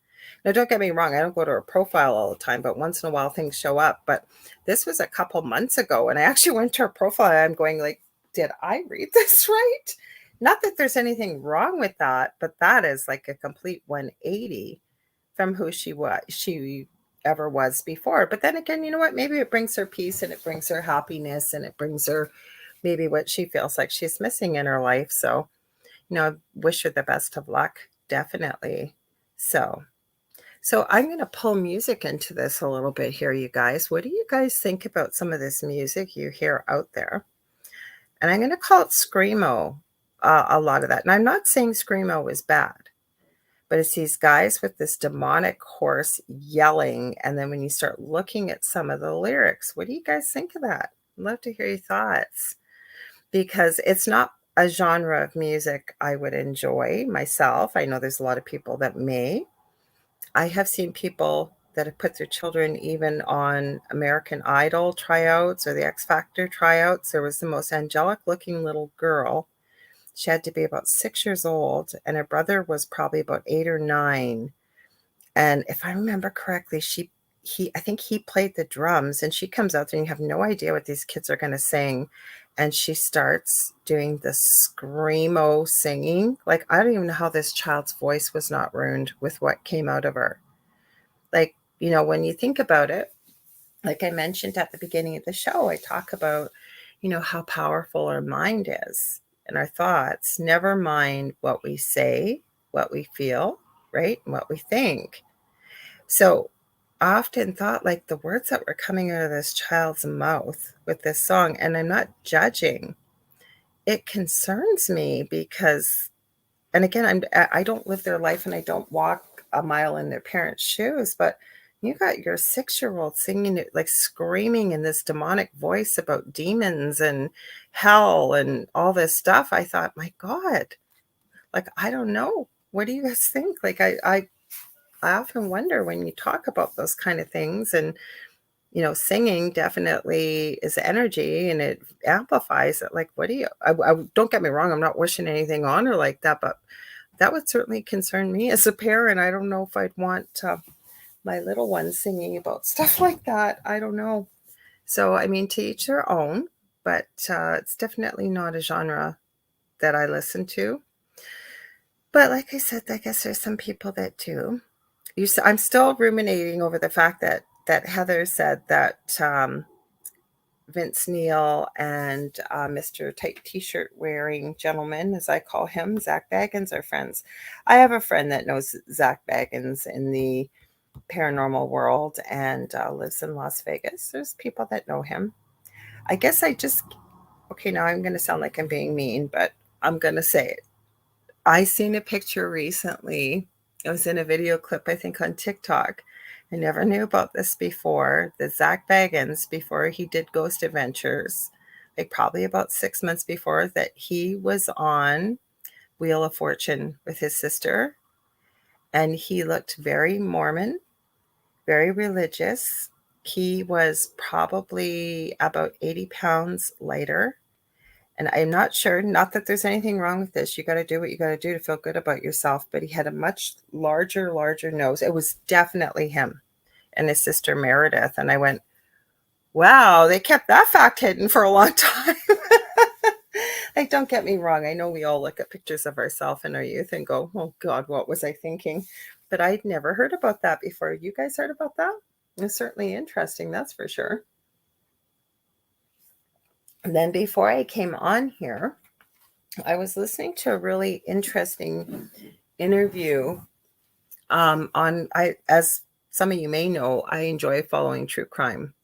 Now, don't get me wrong, I don't go to her profile all the time, but once in a while things show up. But this was a couple months ago, and I actually went to her profile. I'm going like, did I read this right? Not that there's anything wrong with that, but that is like a complete 180 from who she ever was before. But then again, you know what? Maybe it brings her peace and it brings her happiness and it brings her maybe what she feels like she's missing in her life. So, wish her the best of luck, definitely. So I'm going to pull music into this a little bit here, you guys. What do you guys think about some of this music you hear out there? And I'm going to call it Screamo, a lot of that. And I'm not saying Screamo is bad, but it's these guys with this demonic horse yelling. And then when you start looking at some of the lyrics, what do you guys think of that? I'd love to hear your thoughts, because it's not a genre of music I would enjoy myself. I know there's a lot of people that may. I have seen people that have put their children even on American Idol tryouts or the X Factor tryouts. There was the most angelic looking little girl. She had to be about 6 years old, and her brother was probably about 8 or 9. And if I remember correctly, I think he played the drums, and she comes out there and you have no idea what these kids are going to sing. And she starts doing the screamo singing. Like, I don't even know how this child's voice was not ruined with what came out of her. Like, when you think about it, like I mentioned at the beginning of the show, I talk about, how powerful our mind is and our thoughts. Never mind what we say, what we feel, right? And what we think. So I often thought, like, the words that were coming out of this child's mouth with this song, and I'm not judging, it concerns me because, and again, I don't live their life and I don't walk a mile in their parents' shoes, but you got your 6-year-old singing it, like screaming in this demonic voice about demons and hell and all this stuff. I thought, my God, like, I don't know. What do you guys think? Like, I often wonder when you talk about those kind of things, and singing definitely is energy and it amplifies it. Like, what do you? Don't get me wrong. I'm not wishing anything on her like that, but that would certainly concern me as a parent. I don't know if I'd want my little one singing about stuff like that. I don't know. So, I mean, to each their own, but it's definitely not a genre that I listen to. But like I said, I guess there's some people that do. I'm still ruminating over the fact that Heather said that Vince Neil and Mr. Tight T-shirt wearing gentleman, as I call him, Zach Baggins, are friends. I have a friend that knows Zach Baggins in the paranormal world and lives in Las Vegas. There's people that know him. I guess okay, now I'm going to sound like I'm being mean, but I'm going to say it. I seen a picture recently. It was in a video clip, I think, on TikTok. I never knew about this before. That Zach Baggins, before he did Ghost Adventures, like probably about 6 months before, that he was on Wheel of Fortune with his sister. And he looked very Mormon, very religious. He was probably about 80 pounds lighter. And I'm not sure, not that there's anything wrong with this. You got to do what you got to do to feel good about yourself. But he had a much larger nose. It was definitely him and his sister Meredith. And I went, wow, they kept that fact hidden for a long time. Like, don't get me wrong. I know we all look at pictures of ourselves in our youth and go, oh God, what was I thinking? But I'd never heard about that before. You guys heard about that? It's certainly interesting, that's for sure. And then before I came on here, I was listening to a really interesting interview on I as some of you may know, I enjoy following true crime.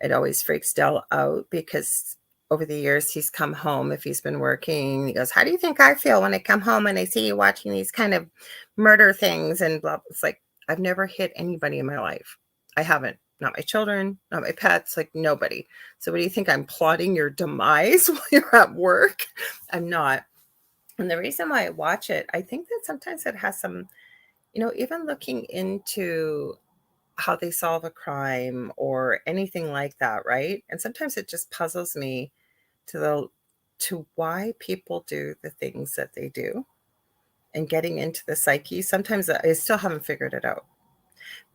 It always freaks Dell out because over the years he's come home if he's been working. He goes, "How do you think I feel when I come home and I see you watching these kind of murder things?" And blah. It's like I've never hit anybody in my life. I haven't. Not my children, not my pets, like nobody. So what do you think? I'm plotting your demise while you're at work? I'm not. And the reason why I watch it, I think that sometimes it has some, even looking into how they solve a crime or anything like that, right? And sometimes it just puzzles me to why people do the things that they do and getting into the psyche. Sometimes I still haven't figured it out.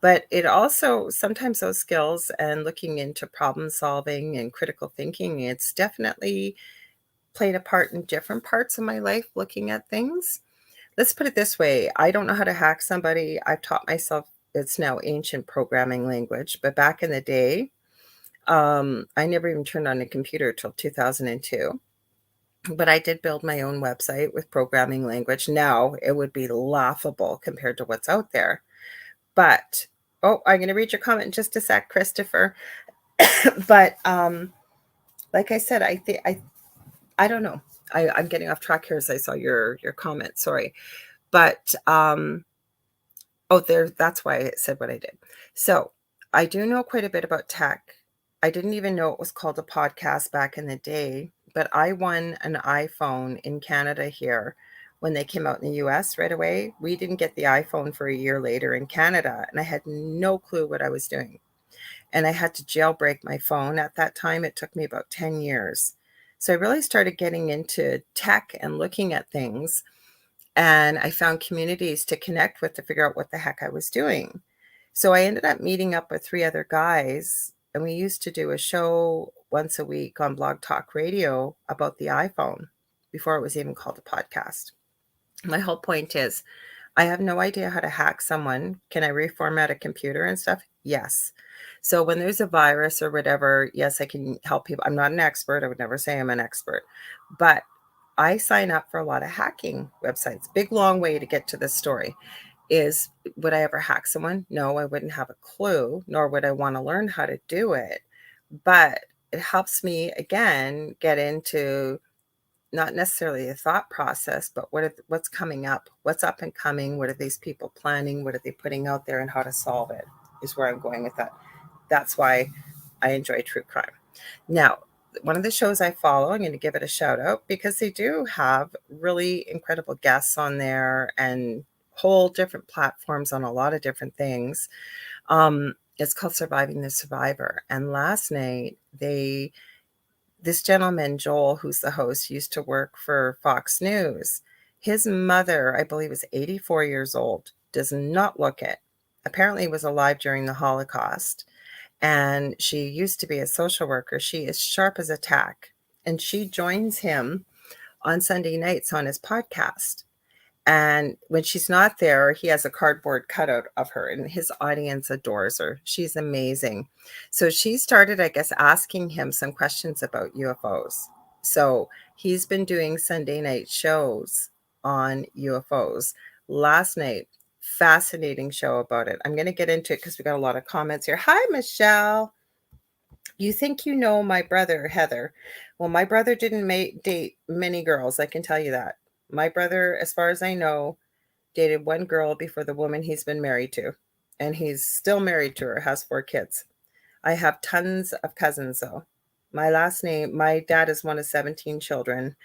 But it also sometimes those skills and looking into problem solving and critical thinking, it's definitely played a part in different parts of my life looking at things. Let's put it this way. I don't know how to hack somebody. I've taught myself, it's now ancient programming language, but back in the day, I never even turned on a computer till 2002. But I did build my own website with programming language. Now it would be laughable compared to what's out there. But oh, I'm going to read your comment in just a sec, Christopher. But like I said, I don't know. I'm getting off track here as I saw your comment. Sorry. But that's why I said what I did. So I do know quite a bit about tech. I didn't even know it was called a podcast back in the day, but I won an iPhone in Canada here when they came out in the US right away. We didn't get the iPhone for a year later in Canada, and I had no clue what I was doing. And I had to jailbreak my phone at that time. It took me about 10 years. So I really started getting into tech and looking at things. And I found communities to connect with to figure out what the heck I was doing. So I ended up meeting up with 3 other guys, and we used to do a show once a week on Blog Talk Radio about the iPhone before it was even called a podcast. My whole point is I have no idea how to hack someone. Can I reformat a computer and stuff? Yes. So when there's a virus or whatever, yes, I can help people. I'm not an expert. I would never say I'm an expert, but I sign up for a lot of hacking websites. Big, long way to get to this story is, would I ever hack someone? No, I wouldn't have a clue, nor would I want to learn how to do it. But it helps me, again, get into not necessarily a thought process, but what's coming up, what's up and coming, what are these people planning, what are they putting out there, and how to solve it is where I'm going with that. That's why I enjoy true crime. Now, one of the shows I follow, I'm going to give it a shout out because they do have really incredible guests on there and whole different platforms on a lot of different things. It's called Surviving the Survivor. And last night, this gentleman, Joel, who's the host, used to work for Fox News. His mother, I believe, is 84 years old, does not look it. Apparently was alive during the Holocaust. And she used to be a social worker. She is sharp as a tack. And she joins him on Sunday nights on his podcast. And when she's not there, he has a cardboard cutout of her, and his audience adores her. She's amazing. So she started, I guess, asking him some questions about UFOs. So he's been doing Sunday night shows on UFOs. Last night, fascinating show about it. I'm going to get into it because we got a lot of comments here. Hi, Michelle. You think you know my brother, Heather. Well, my brother didn't date many girls. I can tell you that. My brother, as far as I know, dated one girl before the woman he's been married to. And he's still married to her, has 4 kids. I have tons of cousins, though. My dad is one of 17 children.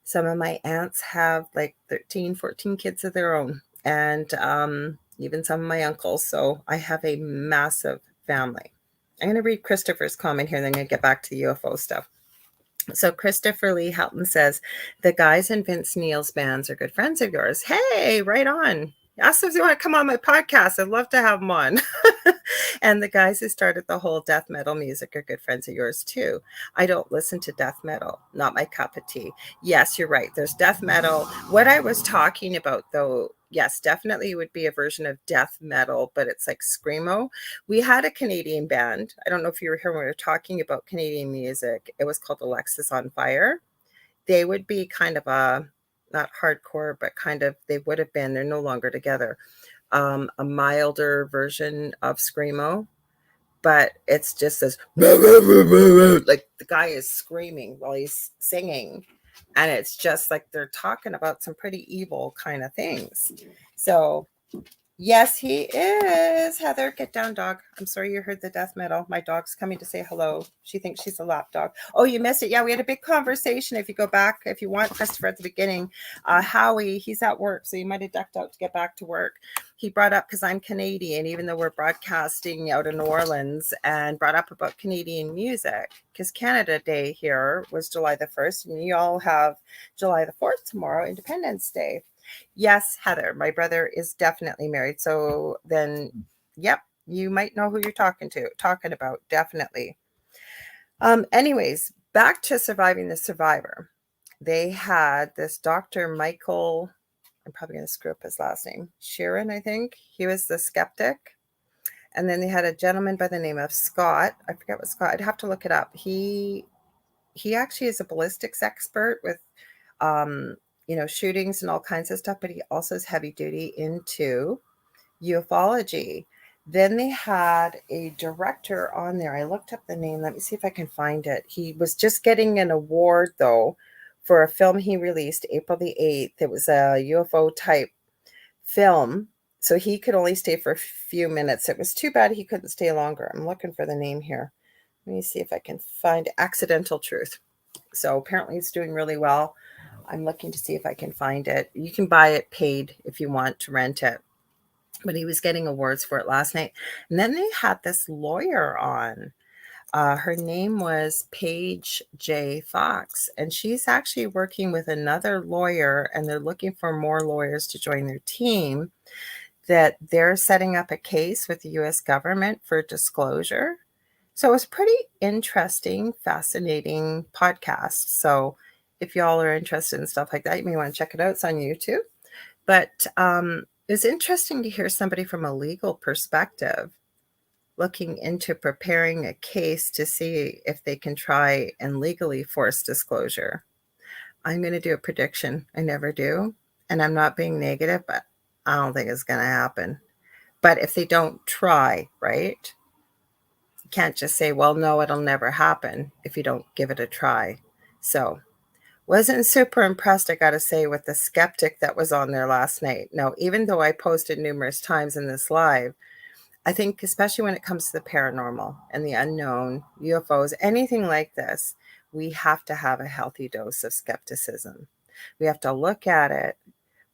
Some of my aunts have like 13, 14 kids of their own. And even some of my uncles. So I have a massive family. I'm going to read Christopher's comment here, then I'm going to get back to the UFO stuff. So Christopher Lee Helton says, the guys in Vince Neil's bands are good friends of yours. Hey, right on. Ask if you want to come on my podcast. I'd love to have them on. And the guys who started the whole death metal music are good friends of yours too. I don't listen to death metal, not my cup of tea. Yes, you're right. There's death metal. What I was talking about though, yes, definitely would be a version of death metal, but it's like screamo. We had a Canadian band. I don't know if you were here when we were talking about Canadian music. It was called Alexis on Fire. They would be kind of a, not hardcore, but kind of, they would have been, they're no longer together, a milder version of screamo, but it's just this like the guy is screaming while he's singing, and it's just like they're talking about some pretty evil kind of things. So yes, he is. Heather, get down, dog. I'm sorry you heard the death metal. My dog's coming to say hello. She thinks she's a lap dog. Oh, you missed it. Yeah, we had a big conversation. If you go back, if you want, Christopher, at the beginning, Howie, he's at work, so you might have ducked out to get back to work. He brought up, because I'm Canadian, even though we're broadcasting out of New Orleans, and brought up about Canadian music, because Canada Day here was July the 1st, and you all have July the 4th tomorrow, Independence Day. Yes, Heather, my brother is definitely married. So then, yep, you might know who you're talking about, definitely. Anyways, back to Surviving the Survivor. They had this Dr. Michael, I'm probably going to screw up his last name, Sheeran, I think. He was the skeptic. And then they had a gentleman by the name of Scott. I forget what Scott, I'd have to look it up. He actually is a ballistics expert with shootings and all kinds of stuff, but he also is heavy duty into ufology. Then they had a director on there. I looked up the name. Let me see if I can find it. He was just getting an award, though, for a film he released April the 8th. It was a UFO type film, so he could only stay for a few minutes. It was too bad he couldn't stay longer. I'm looking for the name here. Let me see if I can find Accidental Truth. So apparently it's doing really well. I'm looking to see if I can find it. You can buy it paid if you want to rent it. But he was getting awards for it last night. And then they had this lawyer on. Her name was Paige J. Fox. And she's actually working with another lawyer, and they're looking for more lawyers to join their team, that they're setting up a case with the U.S. government for disclosure. So it was pretty interesting, fascinating podcast. So if y'all are interested in stuff like that, you may want to check it out. It's on YouTube. But it's interesting to hear somebody from a legal perspective looking into preparing a case to see if they can try and legally force disclosure. I'm going to do a prediction. I never do. And I'm not being negative, but I don't think it's going to happen. But if they don't try, right? You can't just say, well, no, it'll never happen if you don't give it a try. So wasn't super impressed, I got to say, with the skeptic that was on there last night. Now, even though I posted numerous times in this live, I think especially when it comes to the paranormal and the unknown, UFOs, anything like this, we have to have a healthy dose of skepticism. We have to look at it.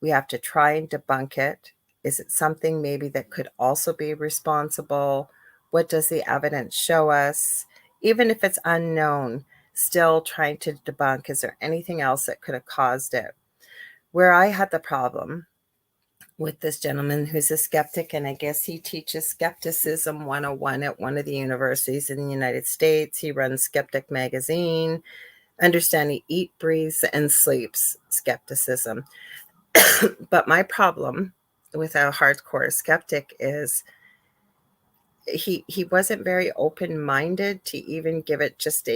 We have to try and debunk it. Is it something maybe that could also be responsible? What does the evidence show us? Even if it's unknown, still trying to debunk, is there anything else that could have caused it? Where I had the problem with this gentleman who's a skeptic, and I guess he teaches Skepticism 101 at one of the universities in the United States. He runs Skeptic Magazine. Understand, he eats, breathes, and sleeps skepticism. But my problem with a hardcore skeptic is he wasn't very open-minded to even give it just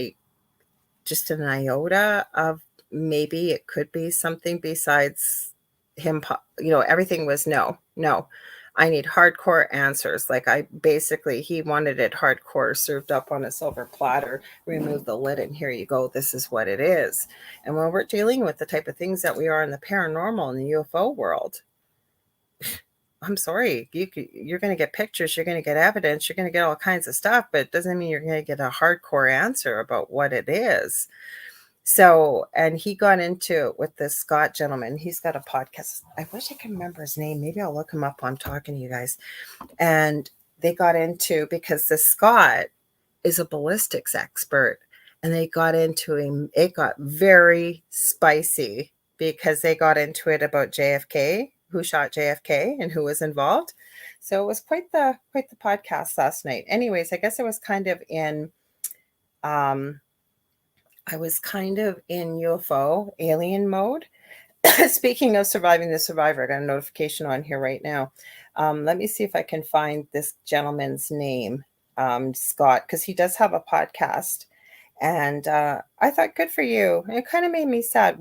an iota of maybe it could be something besides him. Everything was no. I need hardcore answers. Like he wanted it hardcore, served up on a silver platter, remove the lid, and here you go. This is what it is. And when we're dealing with the type of things that we are in the paranormal and the UFO world, I'm sorry, you're going to get pictures, you're going to get evidence, you're going to get all kinds of stuff, but it doesn't mean you're going to get a hardcore answer about what it is. So, and he got into it with this Scott gentleman. He's got a podcast. I wish I could remember his name. Maybe I'll look him up while I'm talking to you guys. And they got into, because this Scott is a ballistics expert, and they got into him. It got very spicy because they got into it about JFK, who shot JFK and who was involved. So it was quite the podcast last night. Anyways, I guess um, I was kind of in UFO alien mode. Speaking of surviving the survivor, I got a notification on here right now. Let me see if I can find this gentleman's name, Scott, because he does have a podcast. And I thought, good for you. And it kind of made me sad.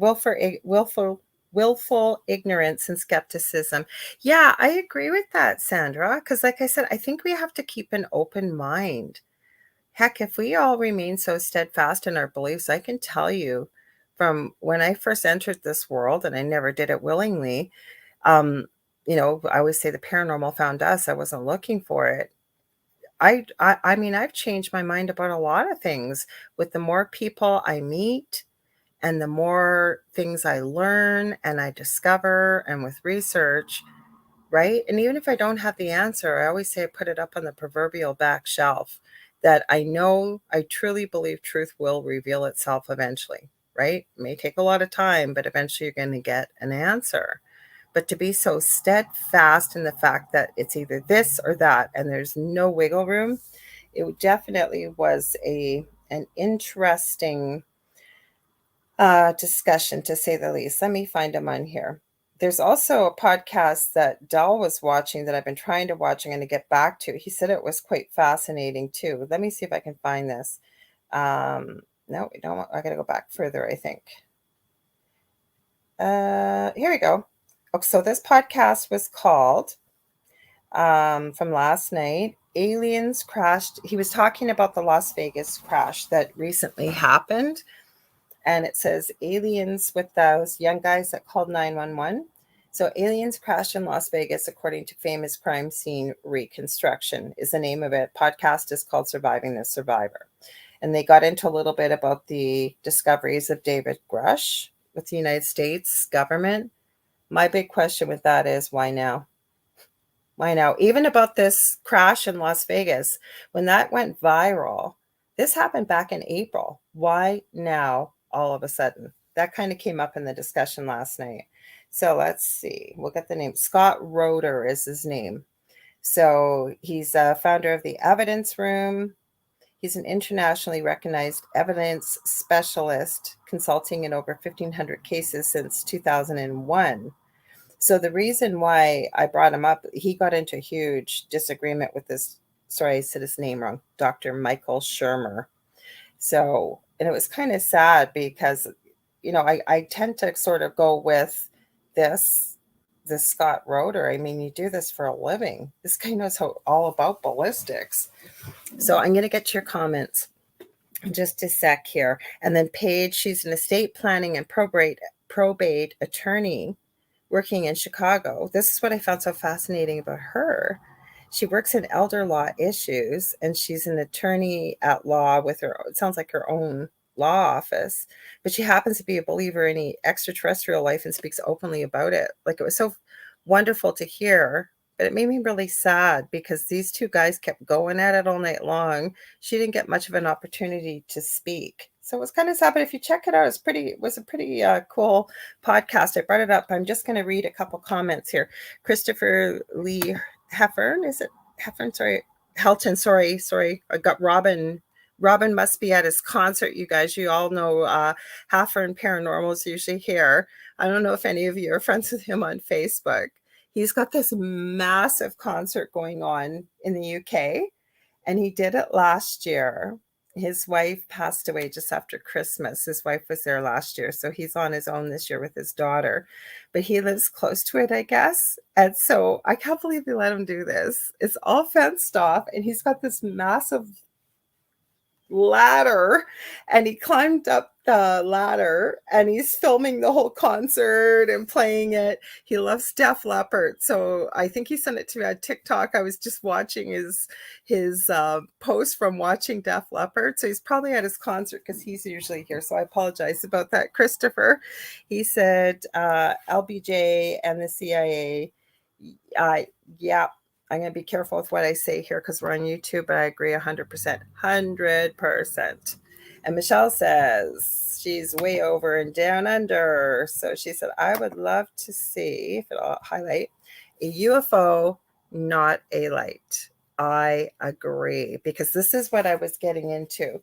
Willful ignorance and skepticism. Yeah, I agree with that, Sandra. Because, like I said, I think we have to keep an open mind. Heck, if we all remain so steadfast in our beliefs, I can tell you from when I first entered this world, and I never did it willingly, um, I always say the paranormal found us. I wasn't looking for it. I mean, I've changed my mind about a lot of things with the more people I meet and the more things I learn and I discover and with research, right? And even if I don't have the answer, I always say I put it up on the proverbial back shelf that I know I truly believe truth will reveal itself eventually, right? It may take a lot of time, but eventually you're going to get an answer. But to be so steadfast in the fact that it's either this or that and there's no wiggle room, it definitely was an interesting discussion, to say the least. Let me find him on here. There's also a podcast that Dell was watching that I've been trying to watch. I'm going to get back to. He said it was quite fascinating too. Let me see if I can find this. No, we don't. I got to go back further, I think. Here we go. Okay, so this podcast was called from last night. Aliens crashed. He was talking about the Las Vegas crash that recently happened. And it says aliens with those young guys that called 911. So aliens crashed in Las Vegas, according to famous crime scene reconstruction is the name of it. Podcast is called Surviving the Survivor. And they got into a little bit about the discoveries of David Grush with the United States government. My big question with that is, why now? Why now? Even about this crash in Las Vegas, when that went viral, this happened back in April. Why now, all of a sudden? That kind of came up in the discussion last night. So let's see. We'll get the name. Scott Roeder is his name. So he's a founder of the Evidence Room. He's an internationally recognized evidence specialist, consulting in over 1,500 cases since 2001. So the reason why I brought him up, he got into a huge disagreement with this. Sorry, I said his name wrong. Dr. Michael Shermer. So, and it was kind of sad because, I tend to sort of go with this Scott Roeder. I mean, you do this for a living. This guy knows all about ballistics. So I'm going to get to your comments in just a sec here. And then Paige, she's an estate planning and probate attorney working in Chicago. This is what I found so fascinating about her. She works in elder law issues and she's an attorney at law with her, it sounds like her own law office, but she happens to be a believer in extraterrestrial life and speaks openly about it. Like, it was so wonderful to hear, but it made me really sad because these two guys kept going at it all night long. She didn't get much of an opportunity to speak. So it was kind of sad, but if you check it out, it was a pretty cool podcast. I brought it up. I'm just going to read a couple comments here. Christopher Lee Heffern, is it Heffern? Sorry, Helton. Sorry. I got Robin. Robin must be at his concert, you guys. You all know Heffern Paranormal is usually here. I don't know if any of you are friends with him on Facebook. He's got this massive concert going on in the UK, and he did it last year. His wife passed away just after Christmas. His wife was there last year, so he's on his own this year with his daughter. But he lives close to it, I guess. And so I can't believe they let him do this. It's all fenced off, and he's got this massive ladder, and he climbed up the ladder and he's filming the whole concert and playing it. He loves Def Leppard, so I think he sent it to me on TikTok. I was just watching his post from watching Def Leppard, so he's probably at his concert because he's usually here. So I apologize about that, Christopher. He said LBJ and the CIA. Yeah, I'm going to be careful with what I say here because we're on YouTube, but I agree 100%. 100%. And Michelle says she's way over and down under. So she said, I would love to see, if it'll highlight, a UFO not a light. I agree, because this is what I was getting into.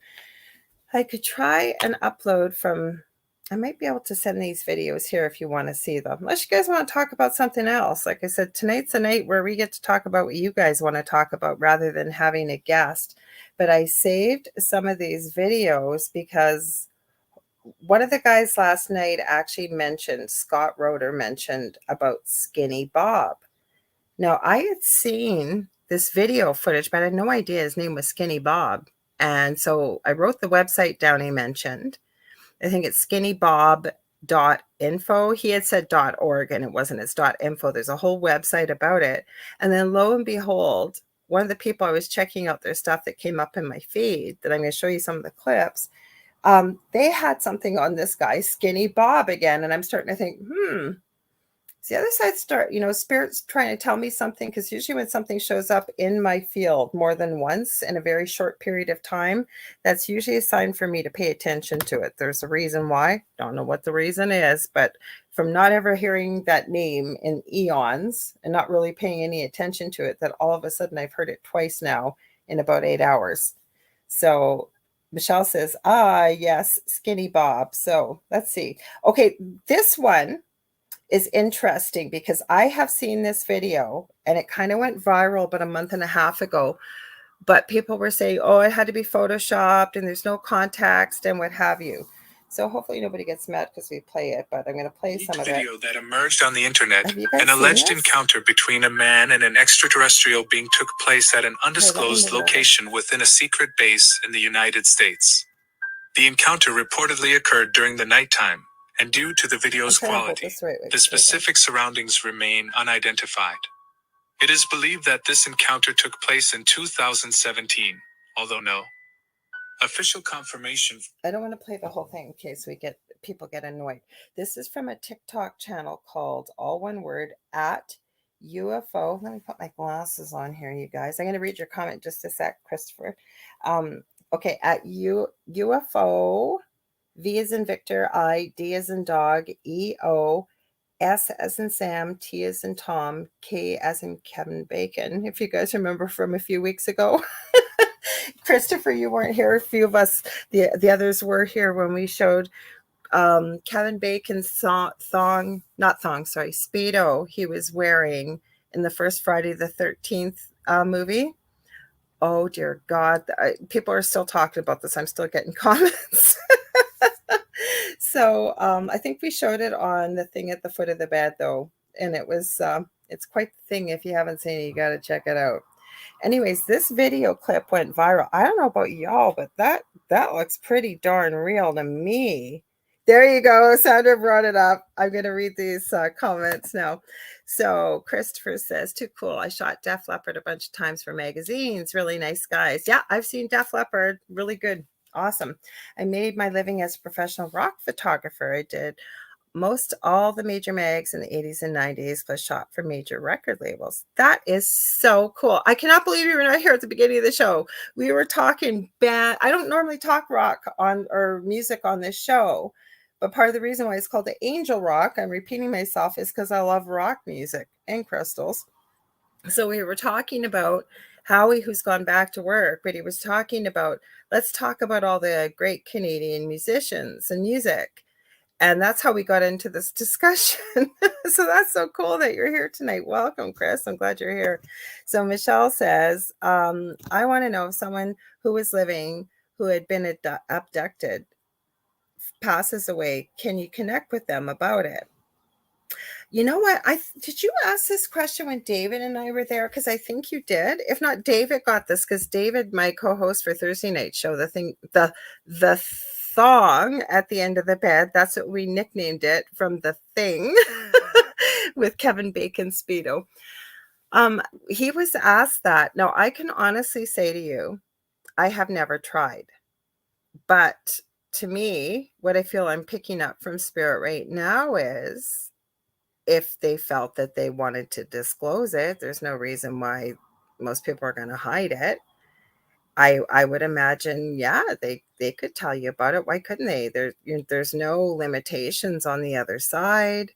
I could try and upload from, I might be able to send these videos here if you want to see them. Unless you guys want to talk about something else. Like I said, tonight's a night where we get to talk about what you guys want to talk about rather than having a guest. But I saved some of these videos because one of the guys last night actually mentioned, Scott Roeder mentioned about Skinny Bob. Now, I had seen this video footage, but I had no idea his name was Skinny Bob. And so I wrote the website down he mentioned. I think it's skinnybob.info. He had said .org and it wasn't, it's .info. There's a whole website about it. And then lo and behold, one of the people I was checking out their stuff that came up in my feed, that I'm going to show you some of the clips, they had something on this guy, Skinny Bob, again. And I'm starting to think, the other side start, spirit's trying to tell me something, because usually when something shows up in my field more than once in a very short period of time, that's usually a sign for me to pay attention to it. There's a reason why. Don't know what the reason is, but from not ever hearing that name in eons and not really paying any attention to it, that all of a sudden I've heard it twice now in about 8 hours. So Michelle says, yes, Skinny Bob. So let's see. Okay, this one is interesting because I have seen this video and it kind of went viral about a month and a half ago, but people were saying, oh, it had to be photoshopped and there's no context and what have you. So hopefully nobody gets mad because we play it, but I'm going to play some of it. Video that emerged on the internet. An alleged encounter between a man and an extraterrestrial being took place at an undisclosed location within a secret base in the United States. The encounter reportedly occurred during the nighttime, and due to the video's quality, the specific surroundings remain unidentified. It is believed that this encounter took place in 2017, although no official confirmation. I don't want to play the whole thing in case people get annoyed. This is from a TikTok channel called, all one word, at UFO. Let me put my glasses on here, you guys. I'm going to read your comment just a sec, Christopher. Okay, at UFO, V as in Victor, I, D as in dog, EO, S as in Sam, T as in Tom, K as in Kevin Bacon. If you guys remember from a few weeks ago. Christopher, you weren't here. A few of us, the others were here when we showed Kevin Bacon's Speedo he was wearing in the first Friday the 13th movie. Oh, dear God. People are still talking about this. I'm still getting comments. So I think we showed it on the thing at the foot of the bed, though. And it was, it's quite the thing. If you haven't seen it, you got to check it out. Anyways, this video clip went viral. I don't know about y'all, but that looks pretty darn real to me. There you go. Sandra brought it up. I'm going to read these comments now. So Christopher says, too cool. I shot Def Leppard a bunch of times for magazines. Really nice guys. Yeah, I've seen Def Leppard. Really good. Awesome. I made my living as a professional rock photographer. I did most all the major mags in the 80s and 90s, plus shot for major record labels. That is so cool. I cannot believe you were not here at the beginning of the show. We were talking band. I don't normally talk rock on or music on this show, but part of the reason why it's called the Angel Rock, I'm repeating myself, is because I love rock music and crystals. So we were talking about Howie, who's gone back to work, but he was talking about, let's talk about all the great Canadian musicians and music. And that's how we got into this discussion. So that's so cool that you're here tonight. Welcome, Chris. I'm glad you're here. So Michelle says, I want to know if someone who was living, who had been abducted, passes away. Can you connect with them about it? You know what? Did you ask this question when David and I were there? Because I think you did. If not, David got this, because David, my co-host for Thursday night show, the thong at the end of the bed, that's what we nicknamed it, from The Thing with Kevin Bacon's Speedo. He was asked that. Now, I can honestly say to you, I have never tried. But to me, what I feel I'm picking up from Spirit right now is, if they felt that they wanted to disclose it, there's no reason why most people are going to hide it. I would imagine, yeah, they could tell you about it. Why couldn't they? There's no limitations on the other side.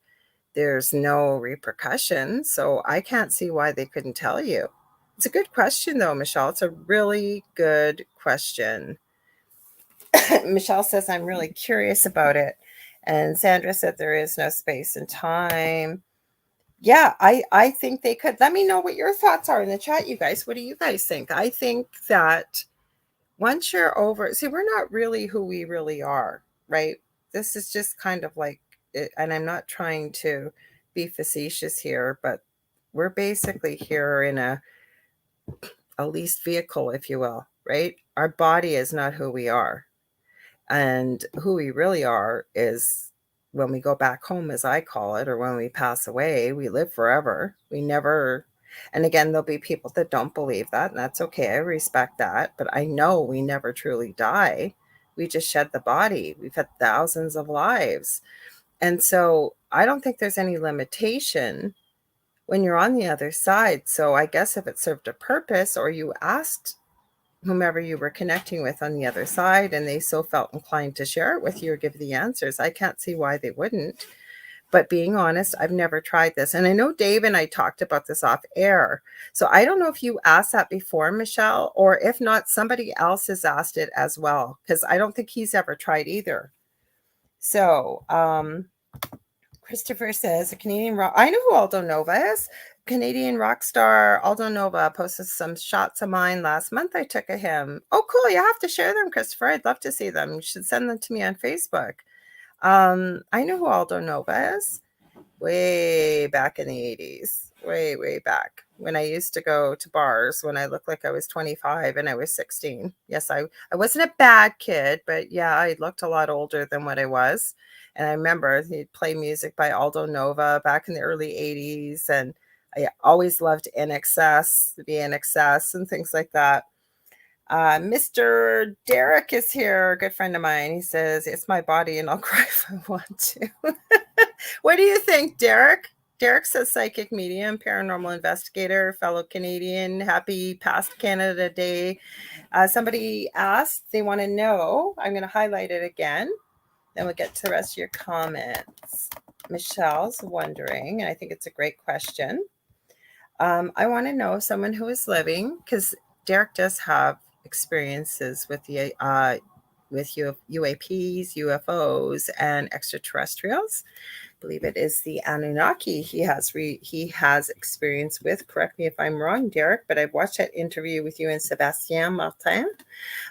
there's no repercussions. So I can't see why they couldn't tell you. It's a good question, though, Michelle. It's a really good question. Michelle says, I'm really curious about it. And Sandra said there is no space and time. Yeah, I think they could. Let me know what your thoughts are in the chat, you guys. What do you guys think? I think that once you're over, see, we're not really who we really are, right? This is just kind of like, and I'm not trying to be facetious here, but we're basically here in a leased vehicle, if you will, right? Our body is not who we are. And who we really are is when we go back home, as I call it, or when we pass away, we live forever. We never, and again, there'll be people that don't believe that, and that's okay. I respect that. But I know we never truly die. We just shed the body. We've had thousands of lives. And so I don't think there's any limitation when you're on the other side. So I guess if it served a purpose, or you asked whomever you were connecting with on the other side and they so felt inclined to share it with you or give the answers, I can't see why they wouldn't. But being honest, I've never tried this. And I know Dave and I talked about this off air. So I don't know if you asked that before, Michelle, or if not, somebody else has asked it as well, because I don't think he's ever tried either. So Christopher says, a Canadian rock. I know who Aldo Nova is. Canadian rock star Aldo Nova posted some shots of mine last month. I took of him. Oh, cool. You have to share them, Christopher. I'd love to see them. You should send them to me on Facebook. I know who Aldo Nova is. Way back in the 80s. Way back. When I used to go to bars when I looked like I was 25 and I was 16. Yes, I wasn't a bad kid, but yeah, I looked a lot older than what I was. And I remember he'd play music by Aldo Nova back in the early 80s. And I always loved NXS, the NXS and things like that. Mr. Derek is here, a good friend of mine. He says, it's my body and I'll cry if I want to. What do you think, Derek? Derek says psychic medium, paranormal investigator, fellow Canadian. Happy past Canada Day. Somebody asked, they want to know. I'm going to highlight it again. Then we'll get to the rest of your comments. Michelle's wondering, and I think it's a great question. I want to know someone who is living, because Derek does have experiences with the UAPs, UFOs, and extraterrestrials. I believe it is the Anunnaki he has experience with. Correct me if I'm wrong, Derek, but I've watched that interview with you and Sébastien Martin.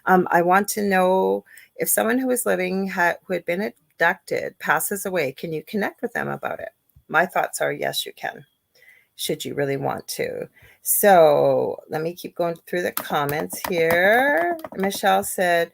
I want to know if someone who is living who had been abducted passes away, can you connect with them about it? My thoughts are yes, you can, should you really want to. So let me keep going through the comments here. Michelle said,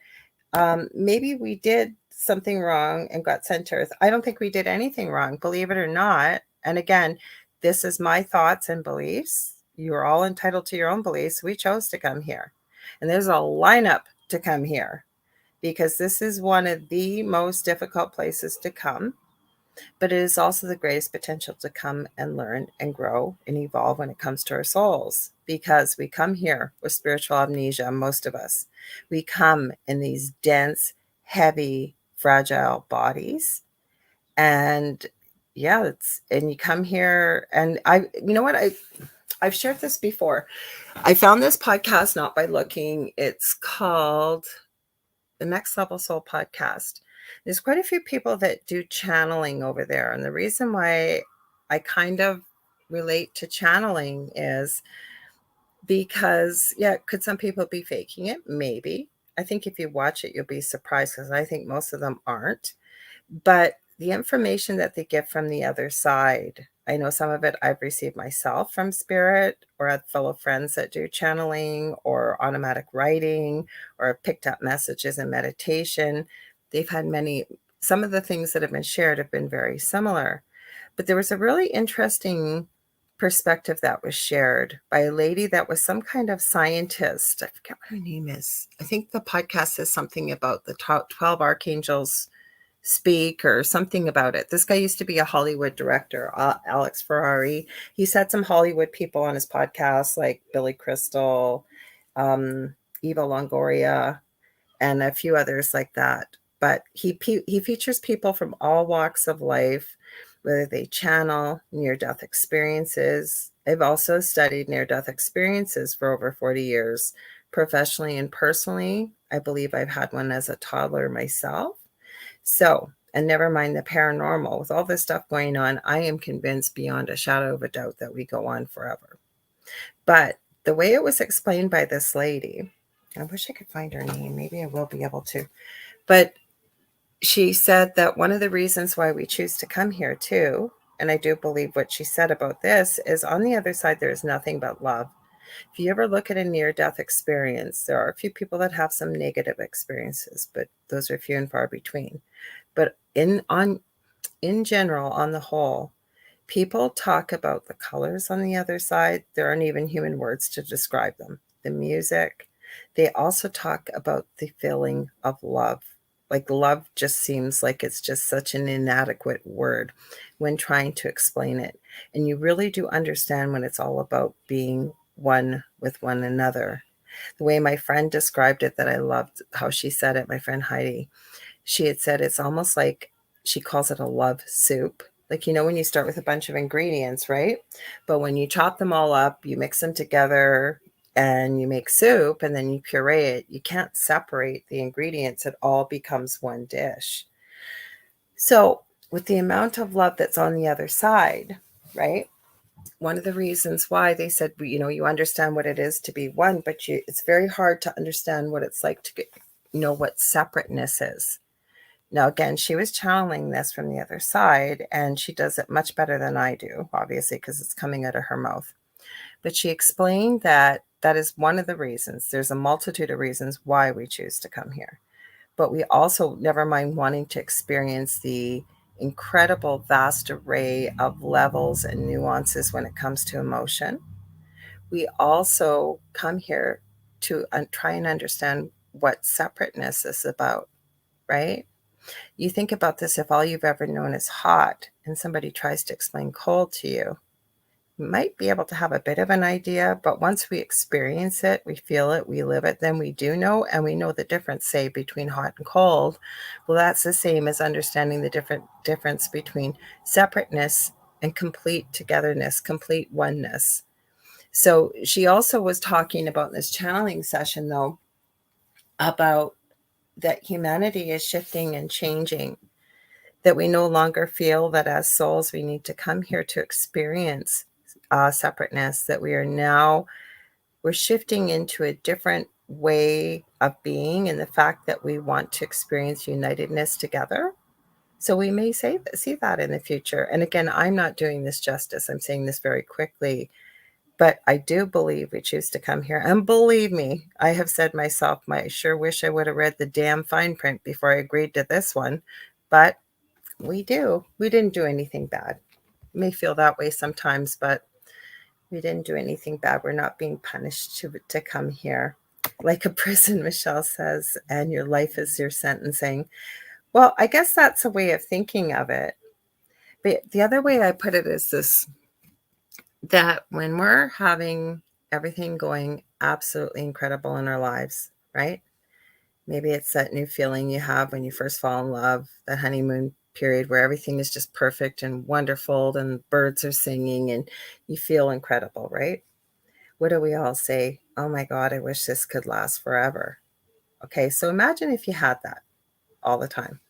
maybe we did something wrong and got sent to Earth. I don't think we did anything wrong, believe it or not. And again, this is my thoughts and beliefs. You're all entitled to your own beliefs. We chose to come here. And there's a lineup to come here because this is one of the most difficult places to come. But it is also the greatest potential to come and learn and grow and evolve when it comes to our souls, because we come here with spiritual amnesia, most of us. We come in these dense, heavy, fragile bodies. And yeah, and you come here and you know what? I've shared this before. I found this podcast not by looking. It's called the Next Level Soul Podcast. There's quite a few people that do channeling over there. And the reason why I kind of relate to channeling is because, yeah, could some people be faking it? Maybe. I think if you watch it, you'll be surprised, because I think most of them aren't. But the information that they get from the other side, I know some of it I've received myself from spirit, or at fellow friends that do channeling or automatic writing, or have picked up messages in meditation. They've had some of the things that have been shared have been very similar. But there was a really interesting perspective that was shared by a lady that was some kind of scientist. I forget what her name is. I think the podcast says something about the 12 archangels speak or something about it. This guy used to be a Hollywood director, Alex Ferrari. He's had some Hollywood people on his podcast like Billy Crystal, Eva Longoria, and a few others like that. But he features people from all walks of life. whether they channel near-death experiences. I've also studied near-death experiences for over 40 years, professionally and personally. I believe I've had one as a toddler myself. So, and never mind the paranormal, with all this stuff going on, I am convinced beyond a shadow of a doubt that we go on forever. But the way it was explained by this lady, I wish I could find her name. Maybe I will be able to. But she said that one of the reasons why we choose to come here too, and I do believe what she said about this, is on the other side, there is nothing but love. If you ever look at a near-death experience, there are a few people that have some negative experiences, but those are few and far between. But in general, on the whole, people talk about the colors on the other side. There aren't even human words to describe them. The music. They also talk about the feeling of love. Like love just seems like it's just such an inadequate word when trying to explain it. And you really do understand when it's all about being one with one another. The way my friend described it, that I loved how she said it, my friend Heidi, she had said it's almost like, she calls it a love soup. Like, you know, when you start with a bunch of ingredients, right? But when you chop them all up, you mix them together and you make soup and then you puree it, you can't separate the ingredients. It all becomes one dish. So with the amount of love that's on the other side, right? One of the reasons why they said, you know, you understand what it is to be one, but it's very hard to understand what it's like to know what separateness is. Now, again, she was channeling this from the other side, and she does it much better than I do, obviously, because it's coming out of her mouth. But she explained that that is one of the reasons. There's a multitude of reasons why we choose to come here. But we also, never mind wanting to experience the incredible vast array of levels and nuances when it comes to emotion, we also come here to try and understand what separateness is about, right? You think about this, if all you've ever known is hot and somebody tries to explain cold to you, you might be able to have a bit of an idea, but once we experience it, we feel it, we live it, then we do know, and we know the difference, say, between hot and cold. Well, that's the same as understanding the difference between separateness and complete togetherness, complete oneness. So she also was talking about in this channeling session, though, about that humanity is shifting and changing, that we no longer feel that as souls we need to come here to experience separateness, that we're shifting into a different way of being, and the fact that we want to experience unitedness together. So we may see that in the future. And again, I'm not doing this justice. I'm saying this very quickly. But I do believe we choose to come here. And believe me, I have said myself, I sure wish I would have read the damn fine print before I agreed to this one. But we didn't do anything bad. May feel that way sometimes, but we didn't do anything bad. We're not being punished to come here like a prison, Michelle says, and your life is your sentencing. Well, I guess that's a way of thinking of it. But the other way I put it is this, that when we're having everything going absolutely incredible in our lives, right? Maybe it's that new feeling you have when you first fall in love, that honeymoon period where everything is just perfect and wonderful and birds are singing and you feel incredible, right? What do we all say? Oh my God, I wish this could last forever. Okay, so imagine if you had that all the time.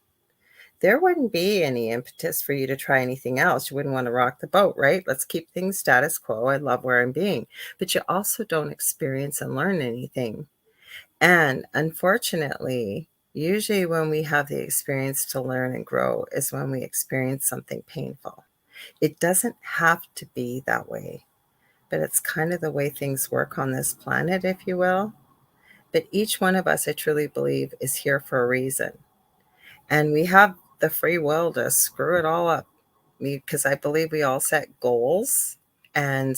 There wouldn't be any impetus for you to try anything else. You wouldn't want to rock the boat, right? Let's keep things status quo. I love where I'm being. But you also don't experience and learn anything. And unfortunately, usually when we have the experience to learn and grow is when we experience something painful. It doesn't have to be that way, but it's kind of the way things work on this planet, if you will. But each one of us, I truly believe, is here for a reason. And we have the free will to screw it all up, because I believe we all set goals and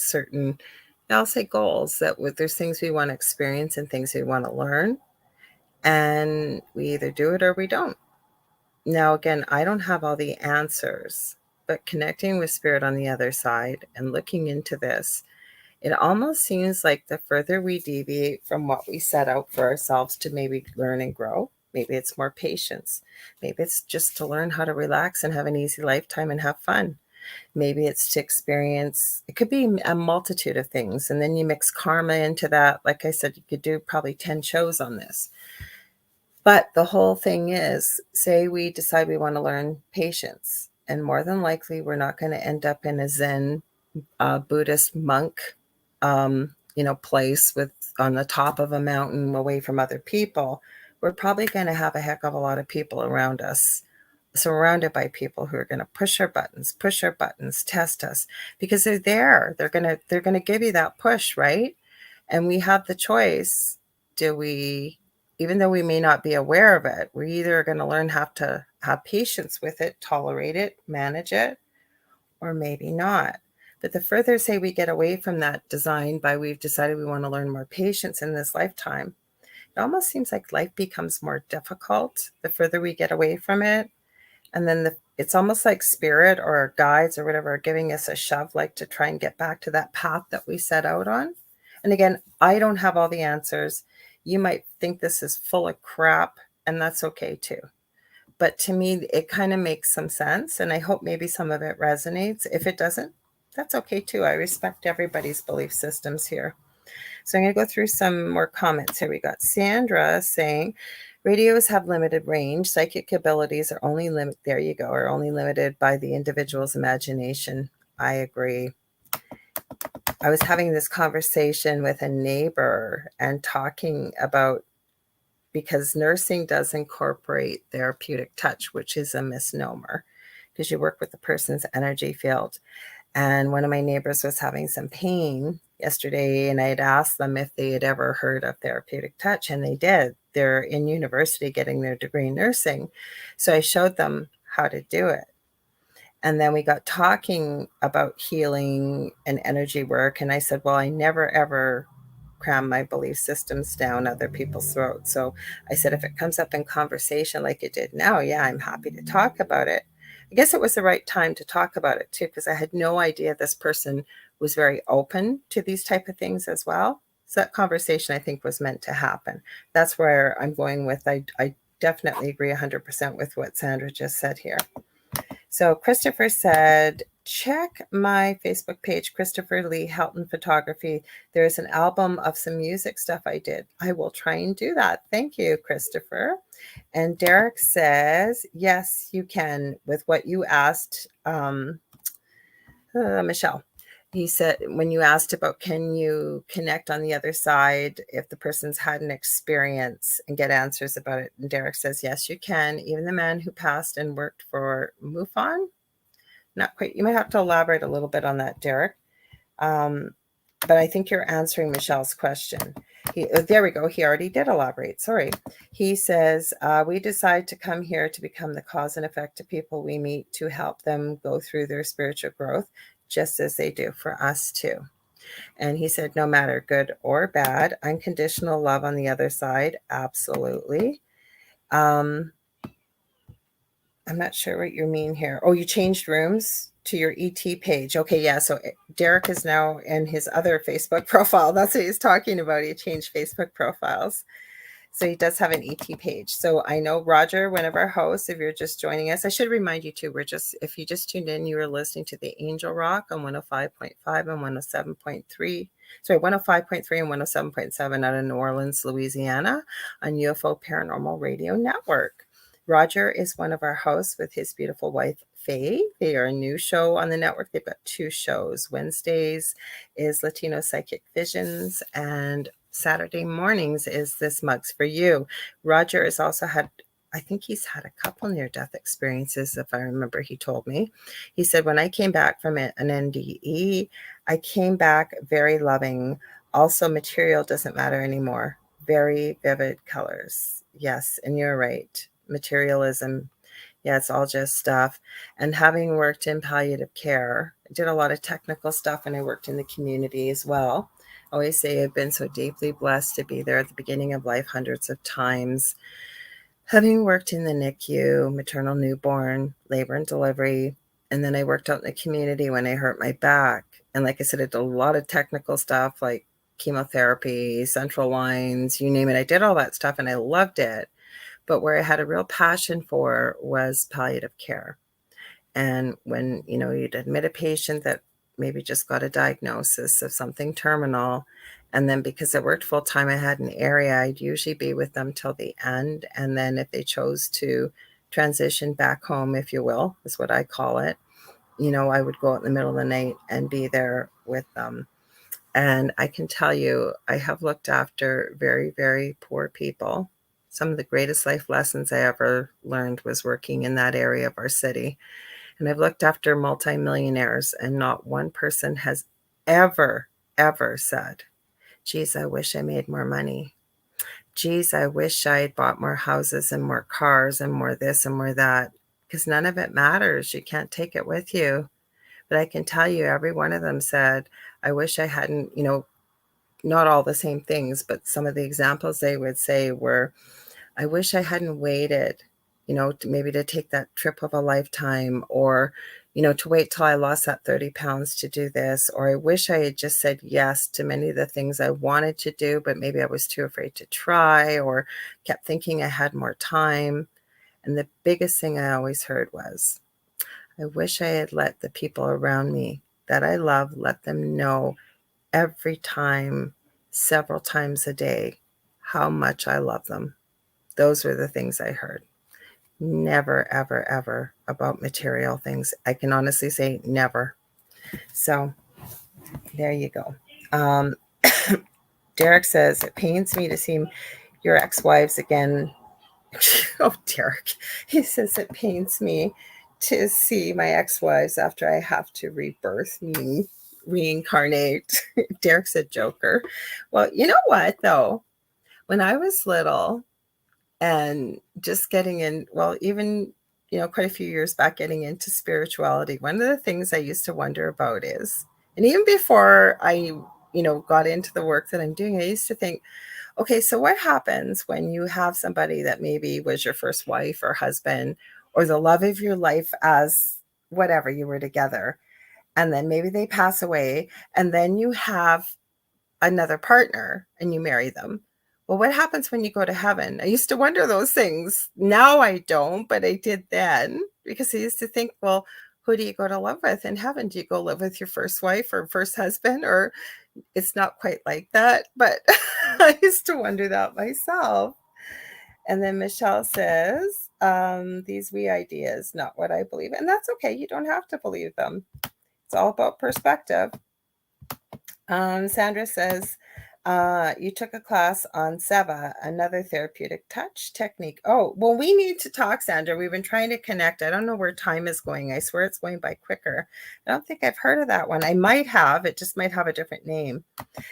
I'll say goals that there's things we want to experience and things we want to learn. And we either do it or we don't. Now, again, I don't have all the answers, but connecting with spirit on the other side and looking into this, it almost seems like the further we deviate from what we set out for ourselves to maybe learn and grow, maybe it's more patience. Maybe it's just to learn how to relax and have an easy lifetime and have fun. Maybe it's to experience, it could be a multitude of things. And then you mix karma into that. Like I said, you could do probably 10 shows on this. But the whole thing is, say we decide we want to learn patience, and more than likely we're not going to end up in a Zen Buddhist monk, place with on the top of a mountain away from other people. We're probably going to have a heck of a lot of people around us, surrounded by people who are going to push our buttons, test us, because they're there. They're going to give you that push, right? And we have the choice. Do we, even though we may not be aware of it, we're either going to learn how to have patience with it, tolerate it, manage it, or maybe not. But the further, say, we get away from that design by we've decided we want to learn more patience in this lifetime, it almost seems like life becomes more difficult the further we get away from it. And then it's almost like spirit or our guides or whatever are giving us a shove, like to try and get back to that path that we set out on. And again, I don't have all the answers. You might think this is full of crap, and that's okay too. But to me, it kind of makes some sense, and I hope maybe some of it resonates. If it doesn't, that's okay too. I respect everybody's belief systems here. So I'm going to go through some more comments here. We got Sandra saying, radios have limited range. Psychic abilities are only limited by the individual's imagination. I agree. I was having this conversation with a neighbor and talking about, because nursing does incorporate therapeutic touch, which is a misnomer, because you work with the person's energy field. And one of my neighbors was having some pain yesterday, and I had asked them if they had ever heard of therapeutic touch, and they did. They're in university getting their degree in nursing. So I showed them how to do it. And then we got talking about healing and energy work. And I said, well, I never, ever cram my belief systems down other people's throats. So I said, if it comes up in conversation like it did now, yeah, I'm happy to talk about it. I guess it was the right time to talk about it too, because I had no idea this person was very open to these type of things as well. So that conversation, I think, was meant to happen. That's where I'm going with. I definitely agree 100% with what Sandra just said here. So Christopher said, check my Facebook page, Christopher Lee Helton Photography. There's an album of some music stuff I did. I will try and do that. Thank you, Christopher. And Derek says, yes, you can, with what you asked, Michelle. He said, when you asked about, can you connect on the other side if the person's had an experience and get answers about it? And Derek says, yes, you can. Even the man who passed and worked for MUFON. Not quite. You might have to elaborate a little bit on that, Derek. But I think you're answering Michelle's question. There we go. He already did elaborate. Sorry. He says, we decide to come here to become the cause and effect to people we meet, to help them go through their spiritual growth, just as they do for us too. And he said, no matter good or bad, unconditional love on the other side. Absolutely. I'm not sure what you mean here. Oh, you changed rooms to your ET page. Okay, yeah. So Derek is now in his other Facebook profile. That's what he's talking about. He changed Facebook profiles. So he does have an ET page. So I know Roger, one of our hosts, if you're just joining us, I should remind you too, if you just tuned in, you were listening to the Angel Rock on 105.5 and 107.3. Sorry, 105.3 and 107.7 out of New Orleans, Louisiana on UFO Paranormal Radio Network. Roger is one of our hosts with his beautiful wife, Faye. They are a new show on the network. They've got 2 shows. Wednesdays is Latino Psychic Visions, and Saturday mornings is This Mug's for You. Roger has also had, I think he's had a couple near-death experiences, if I remember, he told me. He said, when I came back from an NDE, I came back very loving. Also, material doesn't matter anymore. Very vivid colors. Yes, and you're right. Materialism, yeah, it's all just stuff. And having worked in palliative care, I did a lot of technical stuff, and I worked in the community as well. I always say I've been so deeply blessed to be there at the beginning of life hundreds of times. Having worked in the NICU, maternal newborn, labor and delivery, and then I worked out in the community when I hurt my back. And like I said, I did a lot of technical stuff like chemotherapy, central lines, you name it. I did all that stuff and I loved it. But where I had a real passion for was palliative care. And when, you'd admit a patient that maybe just got a diagnosis of something terminal, and then because I worked full time, I had an area, I'd usually be with them till the end. And then if they chose to transition back home, if you will, is what I call it, I would go out in the middle of the night and be there with them. And I can tell you, I have looked after very, very poor people. Some of the greatest life lessons I ever learned was working in that area of our city. And I've looked after multimillionaires, and not one person has ever, ever said, geez, I wish I made more money. Geez, I wish I had bought more houses and more cars and more this and more that, because none of it matters. You can't take it with you. But I can tell you, every one of them said, I wish I hadn't, not all the same things, but some of the examples they would say were, I wish I hadn't waited, maybe to take that trip of a lifetime, or, to wait till I lost that 30 pounds to do this, or I wish I had just said yes to many of the things I wanted to do, but maybe I was too afraid to try, or kept thinking I had more time. And the biggest thing I always heard was, I wish I had let the people around me that I love, let them know every time, several times a day, how much I love them. Those were the things I heard. Never, ever, ever about material things. I can honestly say never. So there you go. Derek says, it pains me to see your ex-wives again. Oh, Derek. He says, it pains me to see my ex-wives after I have to rebirth, meaning reincarnate. Derek's a joker. Well, you know what, though? When I was little and just getting in, well, even, quite a few years back, getting into spirituality, one of the things I used to wonder about is, and even before I, got into the work that I'm doing, I used to think, okay, so what happens when you have somebody that maybe was your first wife or husband or the love of your life as whatever you were together, and then maybe they pass away, and then you have another partner and you marry them? Well, what happens when you go to heaven? I used to wonder those things. Now I don't, but I did then, because I used to think, well, who do you go to live with in heaven? Do you go live with your first wife or first husband? Or it's not quite like that, but I used to wonder that myself. And then Michelle says, these wee ideas, not what I believe. And that's okay. You don't have to believe them. It's all about perspective. Sandra says, you took a class on Seva, another therapeutic touch technique. Oh, well, we need to talk, Sandra. We've been trying to connect. I don't know where time is going. I swear it's going by quicker. I don't think I've heard of that one. I might have. It just might have a different name.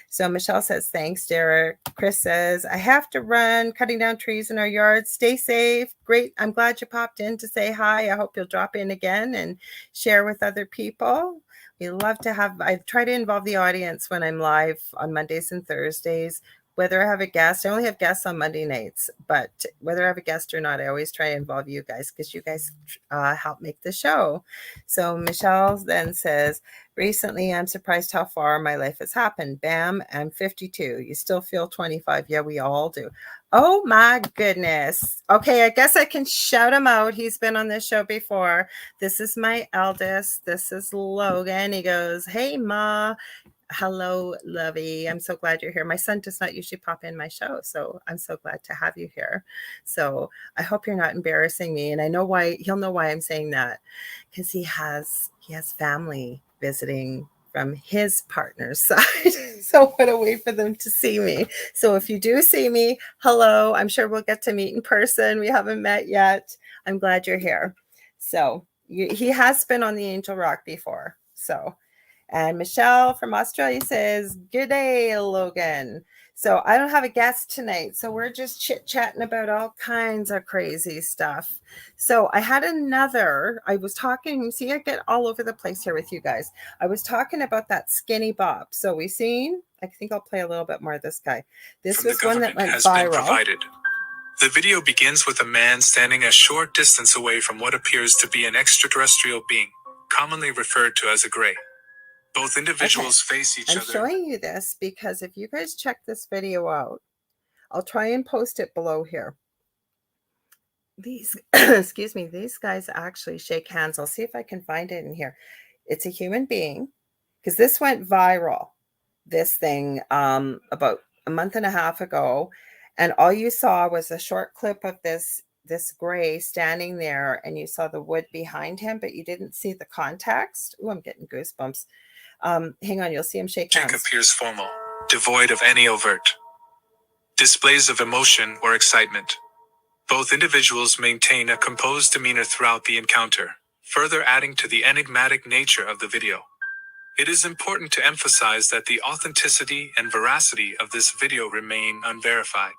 So Michelle says, thanks, Derek. Chris says, I have to run, cutting down trees in our yard. Stay safe. Great. I'm glad you popped in to say hi. I hope you'll drop in again and share with other people. We love to have, I try to involve the audience when I'm live on Mondays and Thursdays. Whether I have a guest, I only have guests on Monday nights, but whether I have a guest or not, I always try to involve you guys, because you guys help make the show. So Michelle then says, recently, I'm surprised how far my life has happened. Bam, I'm 52. You still feel 25. Yeah, we all do. Oh my goodness. Okay, I guess I can shout him out. He's been on this show before. This is my eldest. This is Logan. He goes, hey, Ma. Hello, Lovey. I'm so glad you're here. My son does not usually pop in my show, so I'm so glad to have you here. So I hope you're not embarrassing me. And I know why. He'll know why I'm saying that, because he has family visiting from his partner's side. So what a way for them to see me. So if you do see me, hello. I'm sure we'll get to meet in person. We haven't met yet. I'm glad you're here. So he has been on the Angel Rock before. So, and Michelle from Australia says, good day, Logan. So I don't have a guest tonight. So we're just chit-chatting about all kinds of crazy stuff. So I had I was talking, see, I get all over the place here with you guys. I was talking about that skinny Bob. So we seen, I think I'll play a little bit more of this guy. This was one that went viral. The video begins with a man standing a short distance away from what appears to be an extraterrestrial being, commonly referred to as a gray. Both individuals face each other. I'm showing you this because if you guys check this video out, I'll try and post it below here. these, excuse me, these guys actually shake hands. I'll see if I can find it in here. It's a human being, because this went viral, this thing, about a month and a half ago. And all you saw was a short clip of this gray standing there, and you saw the wood behind him, but you didn't see the context. Oh, I'm getting goosebumps. Hang on, you'll see him shake hands. Jake appears formal, devoid of any overt displays of emotion or excitement. Both individuals maintain a composed demeanor throughout the encounter, further adding to the enigmatic nature of the video. It is important to emphasize that the authenticity and veracity of this video remain unverified,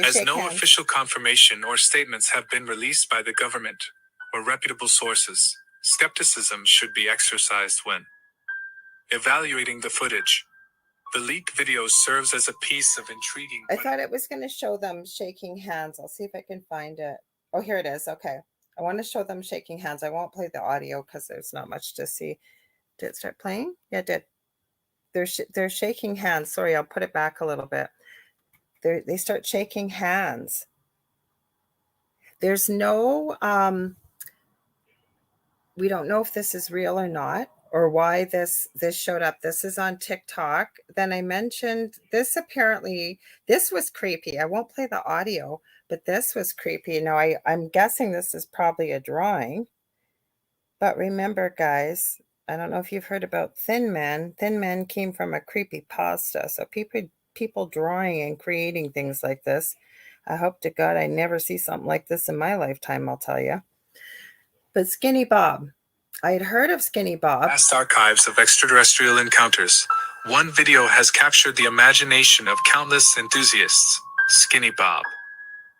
as no official confirmation or statements have been released by the government or reputable sources. Skepticism should be exercised when evaluating the footage. The leaked video serves as a piece of intriguing. I thought it was going to show them shaking hands. I'll see if I can find it. Oh, here it is. Okay. I want to show them shaking hands. I won't play the audio because there's not much to see. Did it start playing? Yeah, it did. They're shaking hands. Sorry, I'll put it back a little bit. They start shaking hands. There's no, we don't know if this is real or not, or why this showed up. This is on TikTok. Then I mentioned this, apparently this was creepy. I won't play the audio, but this was creepy. Now I'm guessing this is probably a drawing. But remember, guys, I don't know if you've heard about Thin Men. Thin Men came from a creepy pasta. So people drawing and creating things like this. I hope to God I never see something like this in my lifetime, I'll tell you. But Skinny Bob. I had heard of Skinny Bob. Vast archives of extraterrestrial encounters. One video has captured the imagination of countless enthusiasts. Skinny Bob.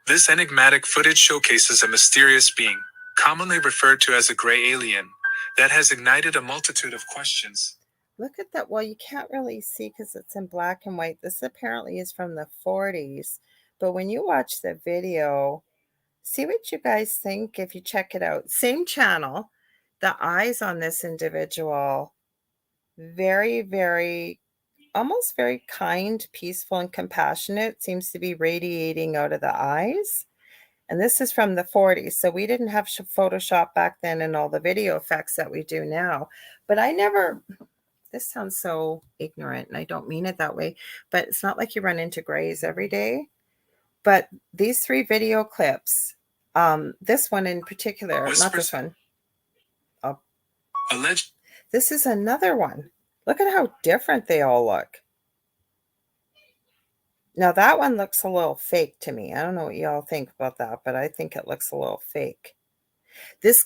This enigmatic footage showcases a mysterious being, commonly referred to as a gray alien, that has ignited a multitude of questions. Look at that. Well, you can't really see because it's in black and white. This apparently is from the 40s. But when you watch the video, see what you guys think if you check it out. Same channel. The eyes on this individual, very, very, almost very kind, peaceful, and compassionate. Seems to be radiating out of the eyes. And this is from the 40s. So we didn't have Photoshop back then and all the video effects that we do now. But I never, this sounds so ignorant, and I don't mean it that way, but it's not like you run into grays every day. But these 3 video clips, this one in particular, not this one. Alleged. This is another one. Look at how different they all look. Now that one looks a little fake to me. I don't know what y'all think about that, but I think it looks a little fake.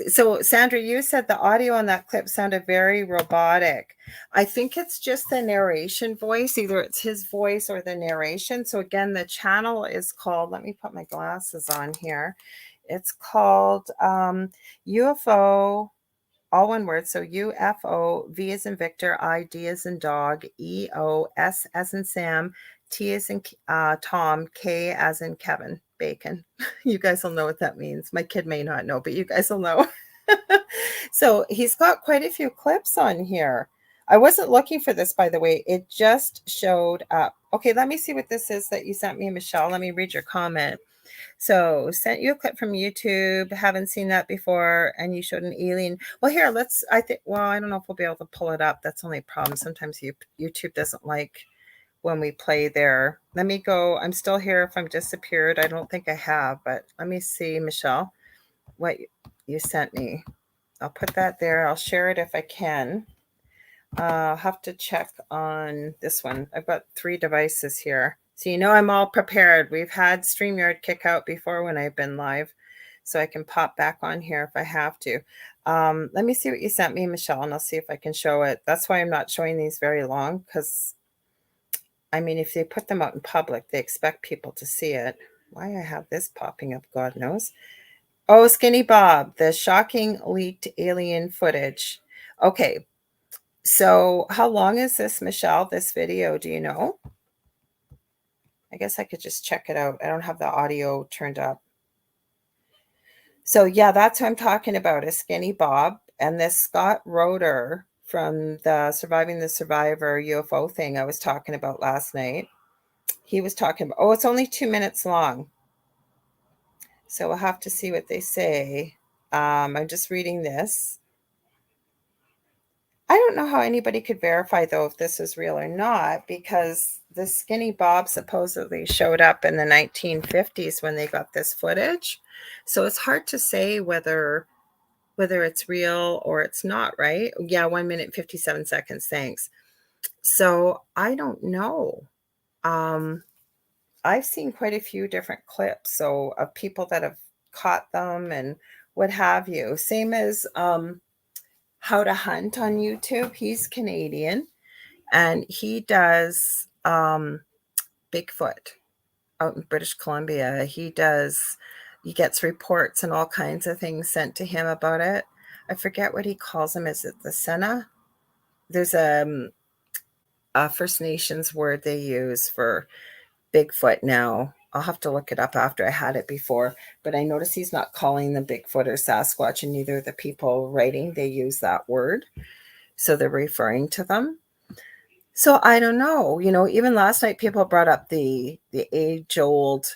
So Sandra, you said the audio on that clip sounded very robotic. I think it's just the narration voice. Either it's his voice or the narration. So again, the channel is called, let me put my glasses on here. It's called UFO, all one word. So UFO, V as in Victor, I, D as in dog, EO, S as in Sam, T as in Tom, K as in Kevin, Bacon. You guys will know what that means. My kid may not know, but you guys will know. So he's got quite a few clips on here. I wasn't looking for this, by the way. It just showed up. Okay, let me see what this is that you sent me, Michelle. Let me read your comment. So sent you a clip from YouTube. Haven't seen that before. And you showed an alien. Well, here, I don't know if we'll be able to pull it up. That's only a problem. Sometimes YouTube doesn't like when we play there. Let me go. I'm still here if I'm disappeared. I don't think I have, but let me see, Michelle, what you sent me. I'll put that there. I'll share it if I can. I'll have to check on this one. I've got 3 devices here. So I'm all prepared. We've had StreamYard kick out before when I've been live, so I can pop back on here if I have to. Let me see what you sent me, Michelle, and I'll see if I can show it. That's why I'm not showing these very long, because, I mean, if they put them out in public, they expect people to see it. Why I have this popping up, God knows. Oh, Skinny Bob, the shocking leaked alien footage. Okay, so how long is this, Michelle, this video? Do you know? I guess I could just check it out. I don't have the audio turned up. So yeah, that's what I'm talking about, is Skinny Bob. And this Scott Roeder from the Surviving the Survivor UFO thing I was talking about last night. He was talking about, it's only 2 minutes long. So we'll have to see what they say. I'm just reading this. I don't know how anybody could verify, though, if this is real or not, because the Skinny Bob supposedly showed up in the 1950s when they got this footage. So it's hard to say whether it's real or it's not, right? Yeah, 1 minute, 57 seconds. Thanks. So I don't know. I've seen quite a few different clips, so of people that have caught them and what have you. Same as How to Hunt on YouTube. He's Canadian and he does Bigfoot out in British Columbia. He gets reports and all kinds of things sent to him about it. I forget what he calls them. Is it the Sena? There's a First Nations word they use for Bigfoot now. I'll have to look it up after. I had it before, but I notice he's not calling them Bigfoot or Sasquatch, and neither the people writing, they use that word. So they're referring to them. So I don't know, even last night people brought up the age-old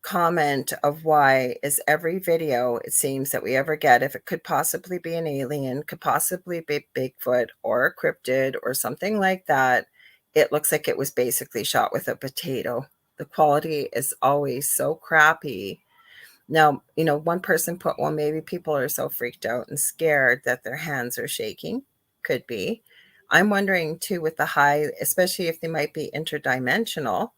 comment of why is every video it seems that we ever get, if it could possibly be an alien, could possibly be Bigfoot or a cryptid or something like that, it looks like it was basically shot with a potato. The quality is always so crappy. Now, one person put, well, maybe people are so freaked out and scared that their hands are shaking. Could be. I'm wondering too, with the high, especially if they might be interdimensional,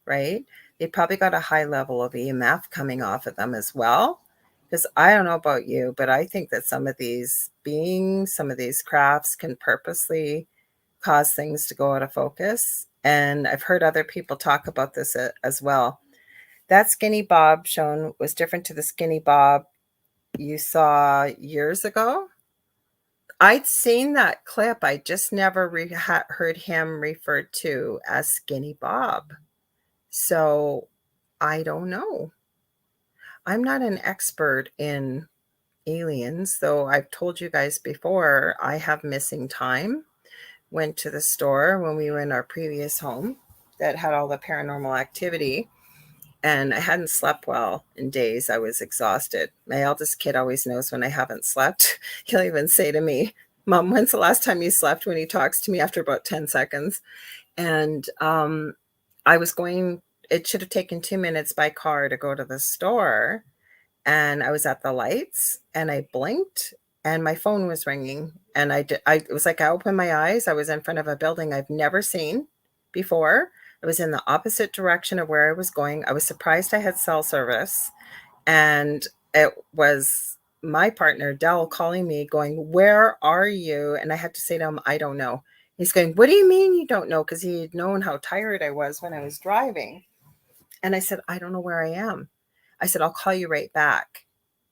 right? They probably got a high level of EMF coming off of them as well. Because I don't know about you, but I think that some of these beings, some of these crafts can purposely cause things to go out of focus. And I've heard other people talk about this as well. That Skinny Bob shown was different to the Skinny Bob you saw years ago. I'd seen that clip. I just never heard him referred to as Skinny Bob. So I don't know. I'm not an expert in aliens, though I've told you guys before, I have missing time. Went to the store when we were in our previous home that had all the paranormal activity. And I hadn't slept well in days. I was exhausted. My eldest kid always knows when I haven't slept. He'll even say to me, Mom, when's the last time you slept, when he talks to me after about 10 seconds. And I was going, it should have taken 2 minutes by car to go to the store. And I was at the lights and I blinked and my phone was ringing. And it was like I opened my eyes. I was in front of a building I've never seen before. I was in the opposite direction of where I was going. I was surprised I had cell service. And it was my partner, Dell, calling me going, "Where are you?" And I had to say to him, "I don't know." He's going, "What do you mean you don't know?" Because he had known how tired I was when I was driving. And I said, "I don't know where I am." I said, "I'll call you right back."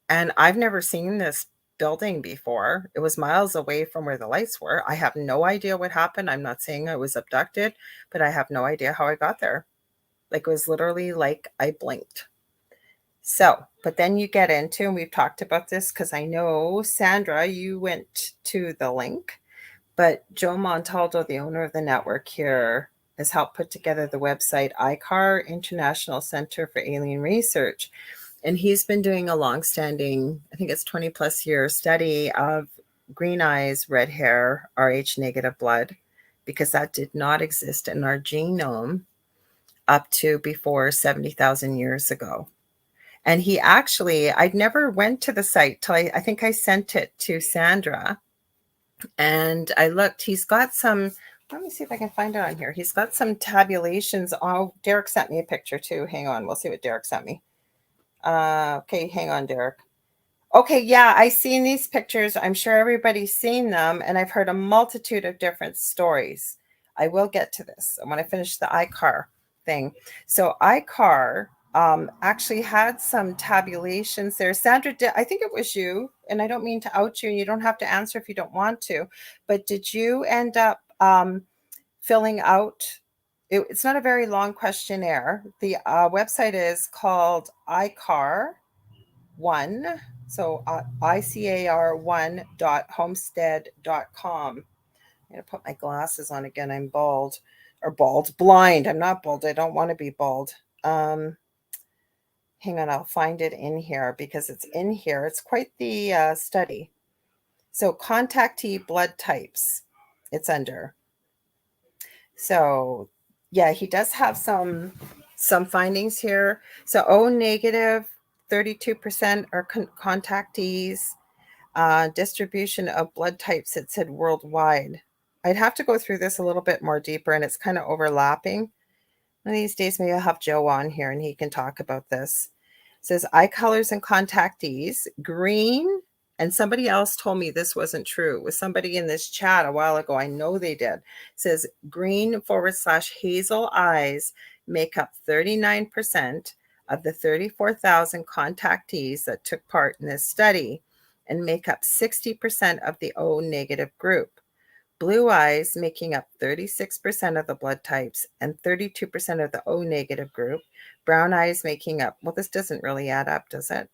And I've never seen this building before. It was miles away from where the lights were. I have no idea what happened. I'm not saying I was abducted, but I have no idea how I got there. Like, it was literally like I blinked. So, but then you get into, and we've talked about this because I know, Sandra, you went to the link, but Joe Montaldo, the owner of the network here, has helped put together the website ICAR, International Center for Alien Research. And he's been doing a long-standing, I think it's 20 plus year study of green eyes, red hair, Rh negative blood, because that did not exist in our genome up to before 70,000 years ago. And he actually, I'd never went to the site till I think I sent it to Sandra. And I looked, he's got some, let me see if I can find it on here. He's got some tabulations. Oh, Derek sent me a picture too. Hang on, we'll see what Derek sent me. Okay, hang on, Derek. Okay, yeah, I've seen these pictures. I'm sure everybody's seen them, and I've heard a multitude of different stories. I will get to this. I want to finish the ICAR thing. So ICAR actually had some tabulations there. Sandra, I think it was you, and I don't mean to out you, and you don't have to answer if you don't want to, but did you end up filling out, it's not a very long questionnaire. The website is called ICAR1, so icar1.homestead.com. I'm going to put my glasses on again. I'm blind. I'm not bald. I don't want to be bald. Hang on, I'll find it in here because it's in here. It's quite the study. So contactee blood types, it's under. So yeah, he does have some findings here. So O negative, 32% are contactees. Distribution of blood types, it said worldwide. I'd have to go through this a little bit more deeper, and it's kind of overlapping. One of these days, maybe I'll have Joe on here and he can talk about this. It says eye colors and contactees, green. And somebody else told me this wasn't true. It was somebody in this chat a while ago. I know they did. It says green / hazel eyes make up 39% of the 34,000 contactees that took part in this study and make up 60% of the O negative group. Blue eyes making up 36% of the blood types and 32% of the O negative group. Brown eyes making up, well, this doesn't really add up, does it?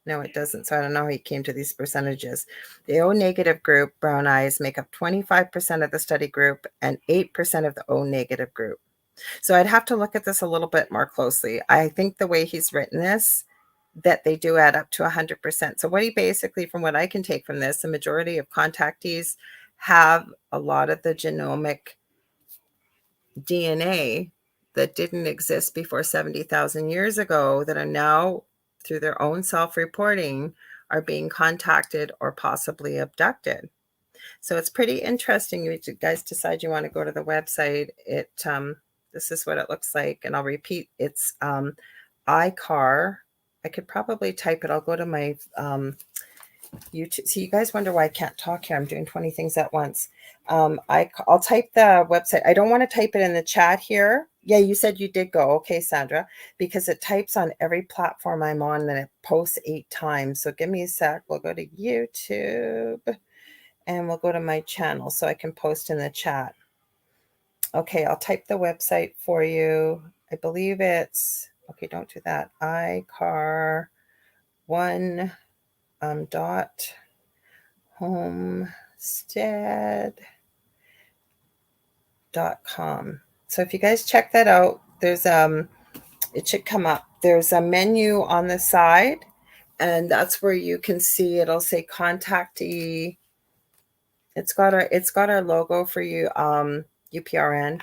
No, it doesn't. So I don't know how he came to these percentages. The O negative group, brown eyes, make up 25% of the study group and 8% of the O negative group. So I'd have to look at this a little bit more closely. I think the way he's written this, that they do add up to 100%. So what he basically, from what I can take from this, the majority of contactees have a lot of the genomic DNA that didn't exist before 70,000 years ago that are now, through their own self-reporting, are being contacted or possibly abducted. So it's pretty interesting. You guys decide you want to go to the website. This is what it looks like, and I'll repeat. It's iCar. I could probably type it. I'll go to my YouTube. So you guys wonder why I can't talk here. I'm doing 20 things at once. I'll type the website. I don't want to type it in the chat here. Yeah, you said you did go. Okay, Sandra, because it types on every platform I'm on, and it posts 8 times. So give me a sec. We'll go to YouTube and we'll go to my channel so I can post in the chat. Okay, I'll type the website for you. I believe it's, okay, don't do that. iCar1 dot homestead.com. So if you guys check that out, there's it should come up. There's a menu on the side, and that's where you can see it'll say contactee. It's got our logo for you, UPRN.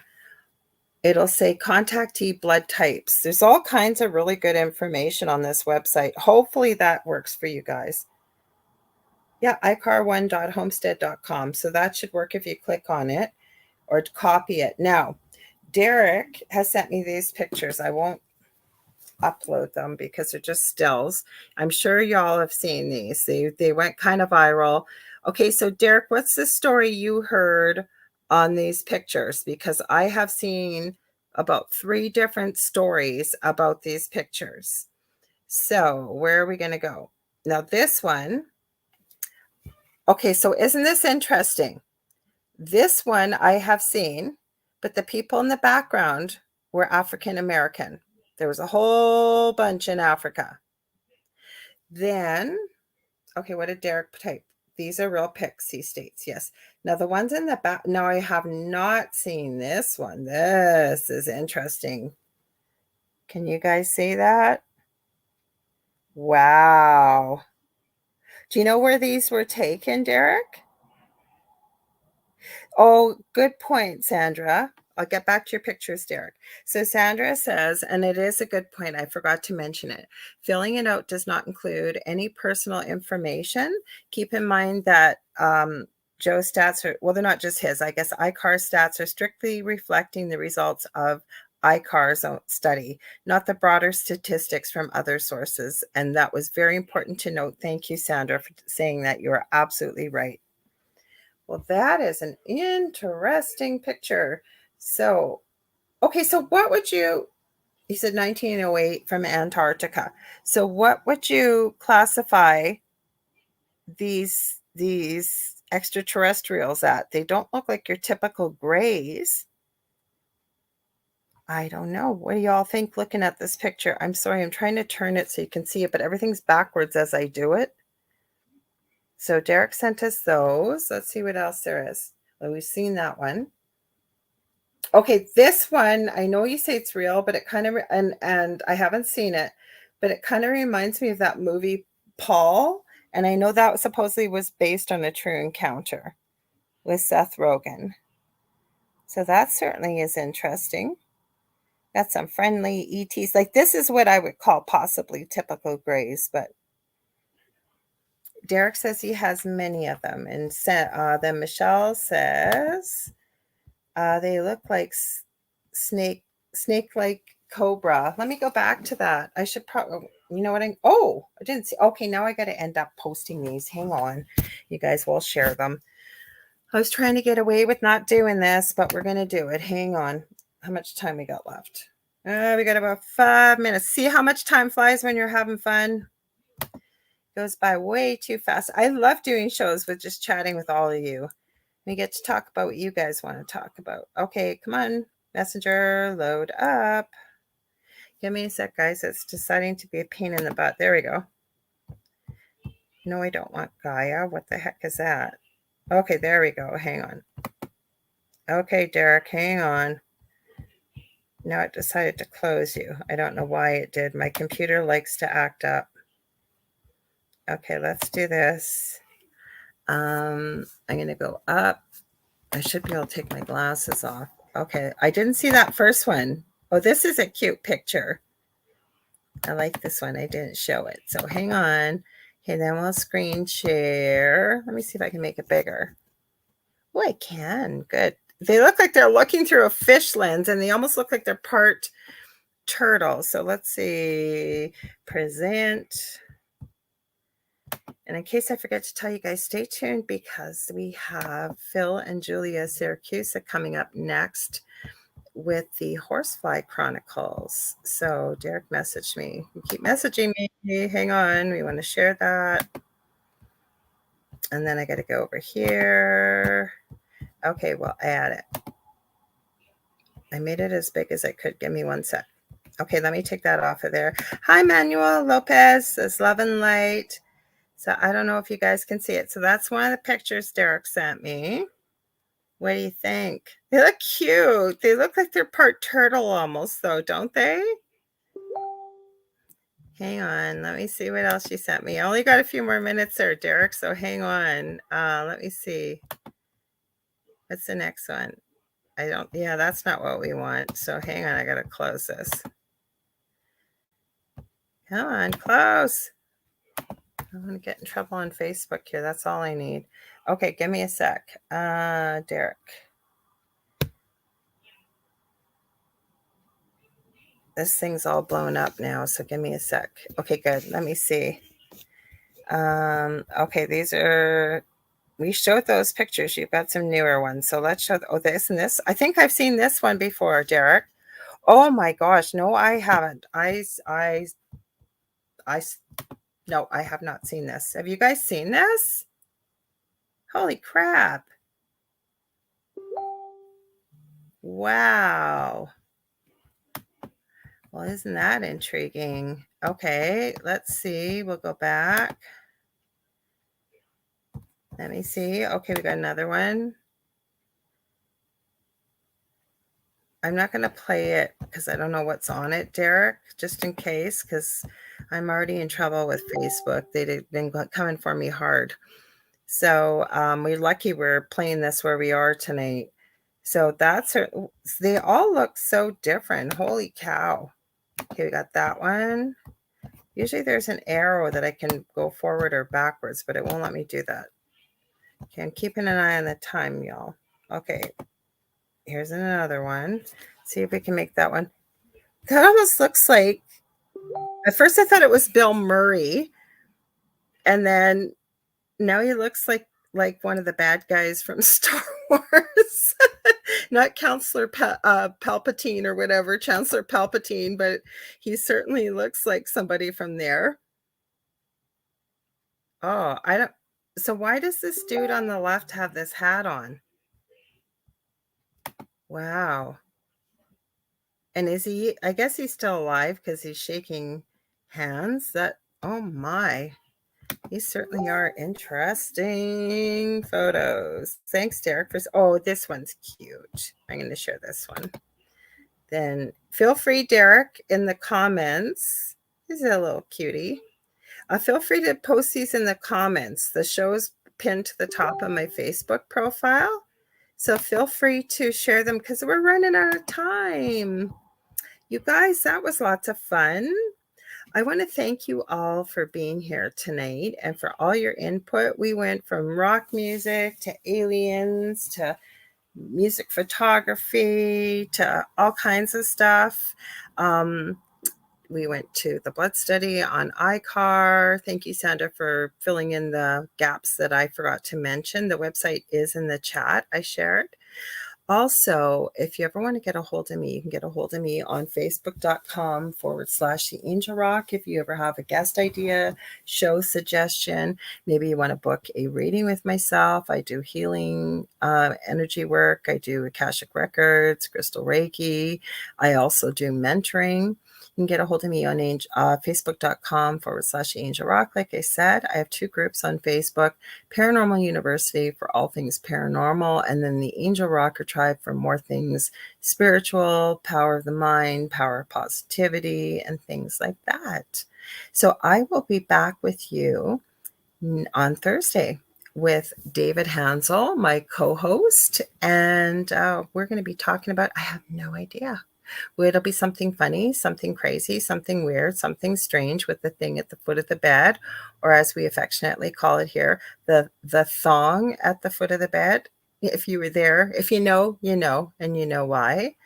It'll say contactee blood types. There's all kinds of really good information on this website. Hopefully that works for you guys. Yeah, icar1.homestead.com. So that should work if you click on it or copy it. Now, Derek has sent me these pictures. I won't upload them because they're just stills. I'm sure y'all have seen these. They went kind of viral. Okay, so Derek, what's the story you heard on these pictures? Because I have seen about 3 different stories about these pictures. So where are we going to go? Now this one, okay, so isn't this interesting? This one I have seen, but the people in the background were African American. There was a whole bunch in Africa. Then, okay, what did Derek type? These are real pics, he states. Yes. Now the ones in the back, now I have not seen this one. This is interesting. Can you guys see that? Wow. Do you know where these were taken, Derek? Oh, good point, Sandra. I'll get back to your pictures, Derek. So Sandra says, and it is a good point, I forgot to mention it, filling it out does not include any personal information. Keep in mind that Joe's stats are, well, they're not just his. I guess iCar stats are strictly reflecting the results of iCar's own study, not the broader statistics from other sources. And that was very important to note. Thank you, Sandra, for saying that. You are absolutely right. Well, that is an interesting picture. So, okay, so what would you, he said 1908 from Antarctica. So what would you classify these extraterrestrials at? They don't look like your typical grays. I don't know. What do y'all think looking at this picture? I'm sorry, I'm trying to turn it so you can see it, but everything's backwards as I do it. So Derek sent us those. Let's see what else there is. Well, we've seen that one. Okay, this one, I know you say it's real, but it kind of, and I haven't seen it, but it kind of reminds me of that movie Paul, and I know that supposedly was based on a true encounter with Seth Rogen. So that certainly is interesting. Got some friendly ETs. Like, this is what I would call possibly typical grays, but Derek says he has many of them. And then Michelle says they look like snake-like cobra. Let me go back to that. I should probably, you know what I didn't see. Okay, now I got to end up posting these. Hang on. You guys will share them. I was trying to get away with not doing this, but we're going to do it. Hang on. How much time we got left? We got about 5 minutes. See how much time flies when you're having fun? Goes by way too fast. I love doing shows with just chatting with all of you. We get to talk about what you guys want to talk about. Okay, come on. Messenger, load up. Give me a sec, guys. It's deciding to be a pain in the butt. There we go. No, I don't want Gaia. What the heck is that? Okay, there we go. Hang on. Okay, Derek, hang on. Now it decided to close you. I don't know why it did. My computer likes to act up. Okay, let's do this. I'm going to go up. I should be able to take my glasses off. Okay, I didn't see that first one. Oh, this is a cute picture. I like this one. I didn't show it. So hang on. Okay, then we'll screen share. Let me see if I can make it bigger. Oh, I can. Good. They look like they're looking through a fish lens, and they almost look like they're part turtle. So let's see. Present. And in case I forget to tell you guys, stay tuned because we have Phil and Julia Syracuse coming up next with the Horsefly Chronicles. So Derek messaged me. You keep messaging me. Hang on. We want to share that. And then I got to go over here. Okay, well, add it. I made it as big as I could. Give me 1 sec. Okay, let me take that off of there. Hi, Manuel Lopez. Says love and light. So I don't know if you guys can see it. So that's one of the pictures Derek sent me. What do you think? They look cute. They look like they're part turtle almost, though, don't they? Hang on. Let me see what else you sent me. I only got a few more minutes there, Derek, so hang on. Let me see. What's the next one? Yeah, that's not what we want. So hang on. I got to close this. Come on, close. I'm going to get in trouble on Facebook here. That's all I need. Okay, give me a sec. Derek. This thing's all blown up now, so give me a sec. Okay, good. Let me see. Okay, we showed those pictures. You've got some newer ones. So let's show, this and this. I think I've seen this one before, Derek. Oh my gosh. No, I haven't. No, I have not seen this. Have you guys seen this? Holy crap. Wow. Well, isn't that intriguing? Okay, let's see. We'll go back. Let me see. Okay, we got another one. I'm not going to play it because I don't know what's on it, Derek, just in case, because I'm already in trouble with Facebook. They've been coming for me hard. So we're lucky we're playing this where we are tonight. So they all look so different. Holy cow. Okay, we got that one. Usually there's an arrow that I can go forward or backwards, but it won't let me do that. Okay, I'm keeping an eye on the time, y'all. Okay, here's another one. See if we can make that one. That almost looks like, at first I thought it was Bill Murray. And then now he looks like one of the bad guys from Star Wars. Not Counselor Palpatine or whatever, Chancellor Palpatine, but he certainly looks like somebody from there. Oh, so why does this dude on the left have this hat on? Wow. And I guess he's still alive because he's shaking hands. Oh my. These certainly are interesting photos. Thanks, Derek. Oh, this one's cute. I'm going to share this one. Then feel free, Derek, in the comments He's a little cutie. Feel free to post these in the comments. The show is pinned to the top of my Facebook profile. So feel free to share them because we're running out of time. You guys, that was lots of fun. I want to thank you all for being here tonight and for all your input. We went from rock music to aliens to music photography to all kinds of stuff. We went to the blood study on iCar. Thank you, Sandra, for filling in the gaps that I forgot to mention. The website is in the chat I shared. Also, if you ever want to get a hold of me, you can get a hold of me on facebook.com/The Angel Rock. If you ever have a guest idea, show suggestion, maybe you want to book a reading with myself. I do healing energy work. I do Akashic Records, Crystal Reiki. I also do mentoring. You can get a hold of me on facebook.com/Angel Rock. Like I said, I have 2 groups on Facebook, Paranormal University for all things paranormal, and then the Angel Rocker Tribe for more things spiritual, power of the mind, power of positivity, and things like that. So I will be back with you on Thursday with David Hansel, my co-host, and we're going to be talking about, I have no idea. It'll be something funny, something crazy, something weird, something strange with the thing at the foot of the bed, or as we affectionately call it here, the thong at the foot of the bed. If you were there, if you know, and you know why.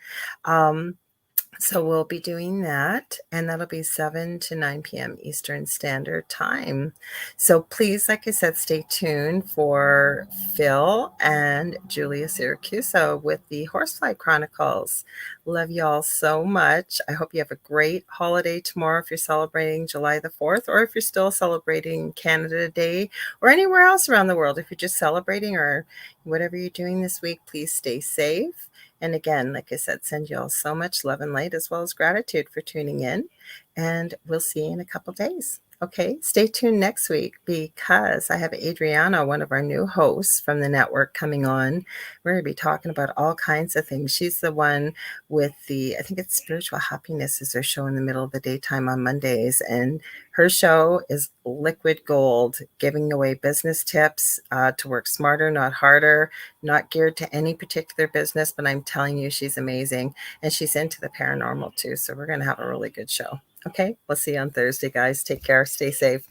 So we'll be doing that, and that'll be 7 to 9 p.m. Eastern Standard Time. So please, like I said, stay tuned for Phil and Julia Syracusa with the Horsefly Chronicles. Love you all so much. I hope you have a great holiday tomorrow if you're celebrating July the 4th, or if you're still celebrating Canada Day, or anywhere else around the world. If you're just celebrating or whatever you're doing this week, please stay safe. And again, like I said, send you all so much love and light as well as gratitude for tuning in. And we'll see you in a couple days. Okay, stay tuned next week because I have Adriana, one of our new hosts from the network, coming on. We're going to be talking about all kinds of things. She's the one with the, I think it's Spiritual Happiness is her show in the middle of the daytime on Mondays. And her show is liquid gold, giving away business tips to work smarter, not harder, not geared to any particular business. But I'm telling you, she's amazing. And she's into the paranormal too. So we're going to have a really good show. Okay, we'll see you on Thursday, guys. Take care. Stay safe.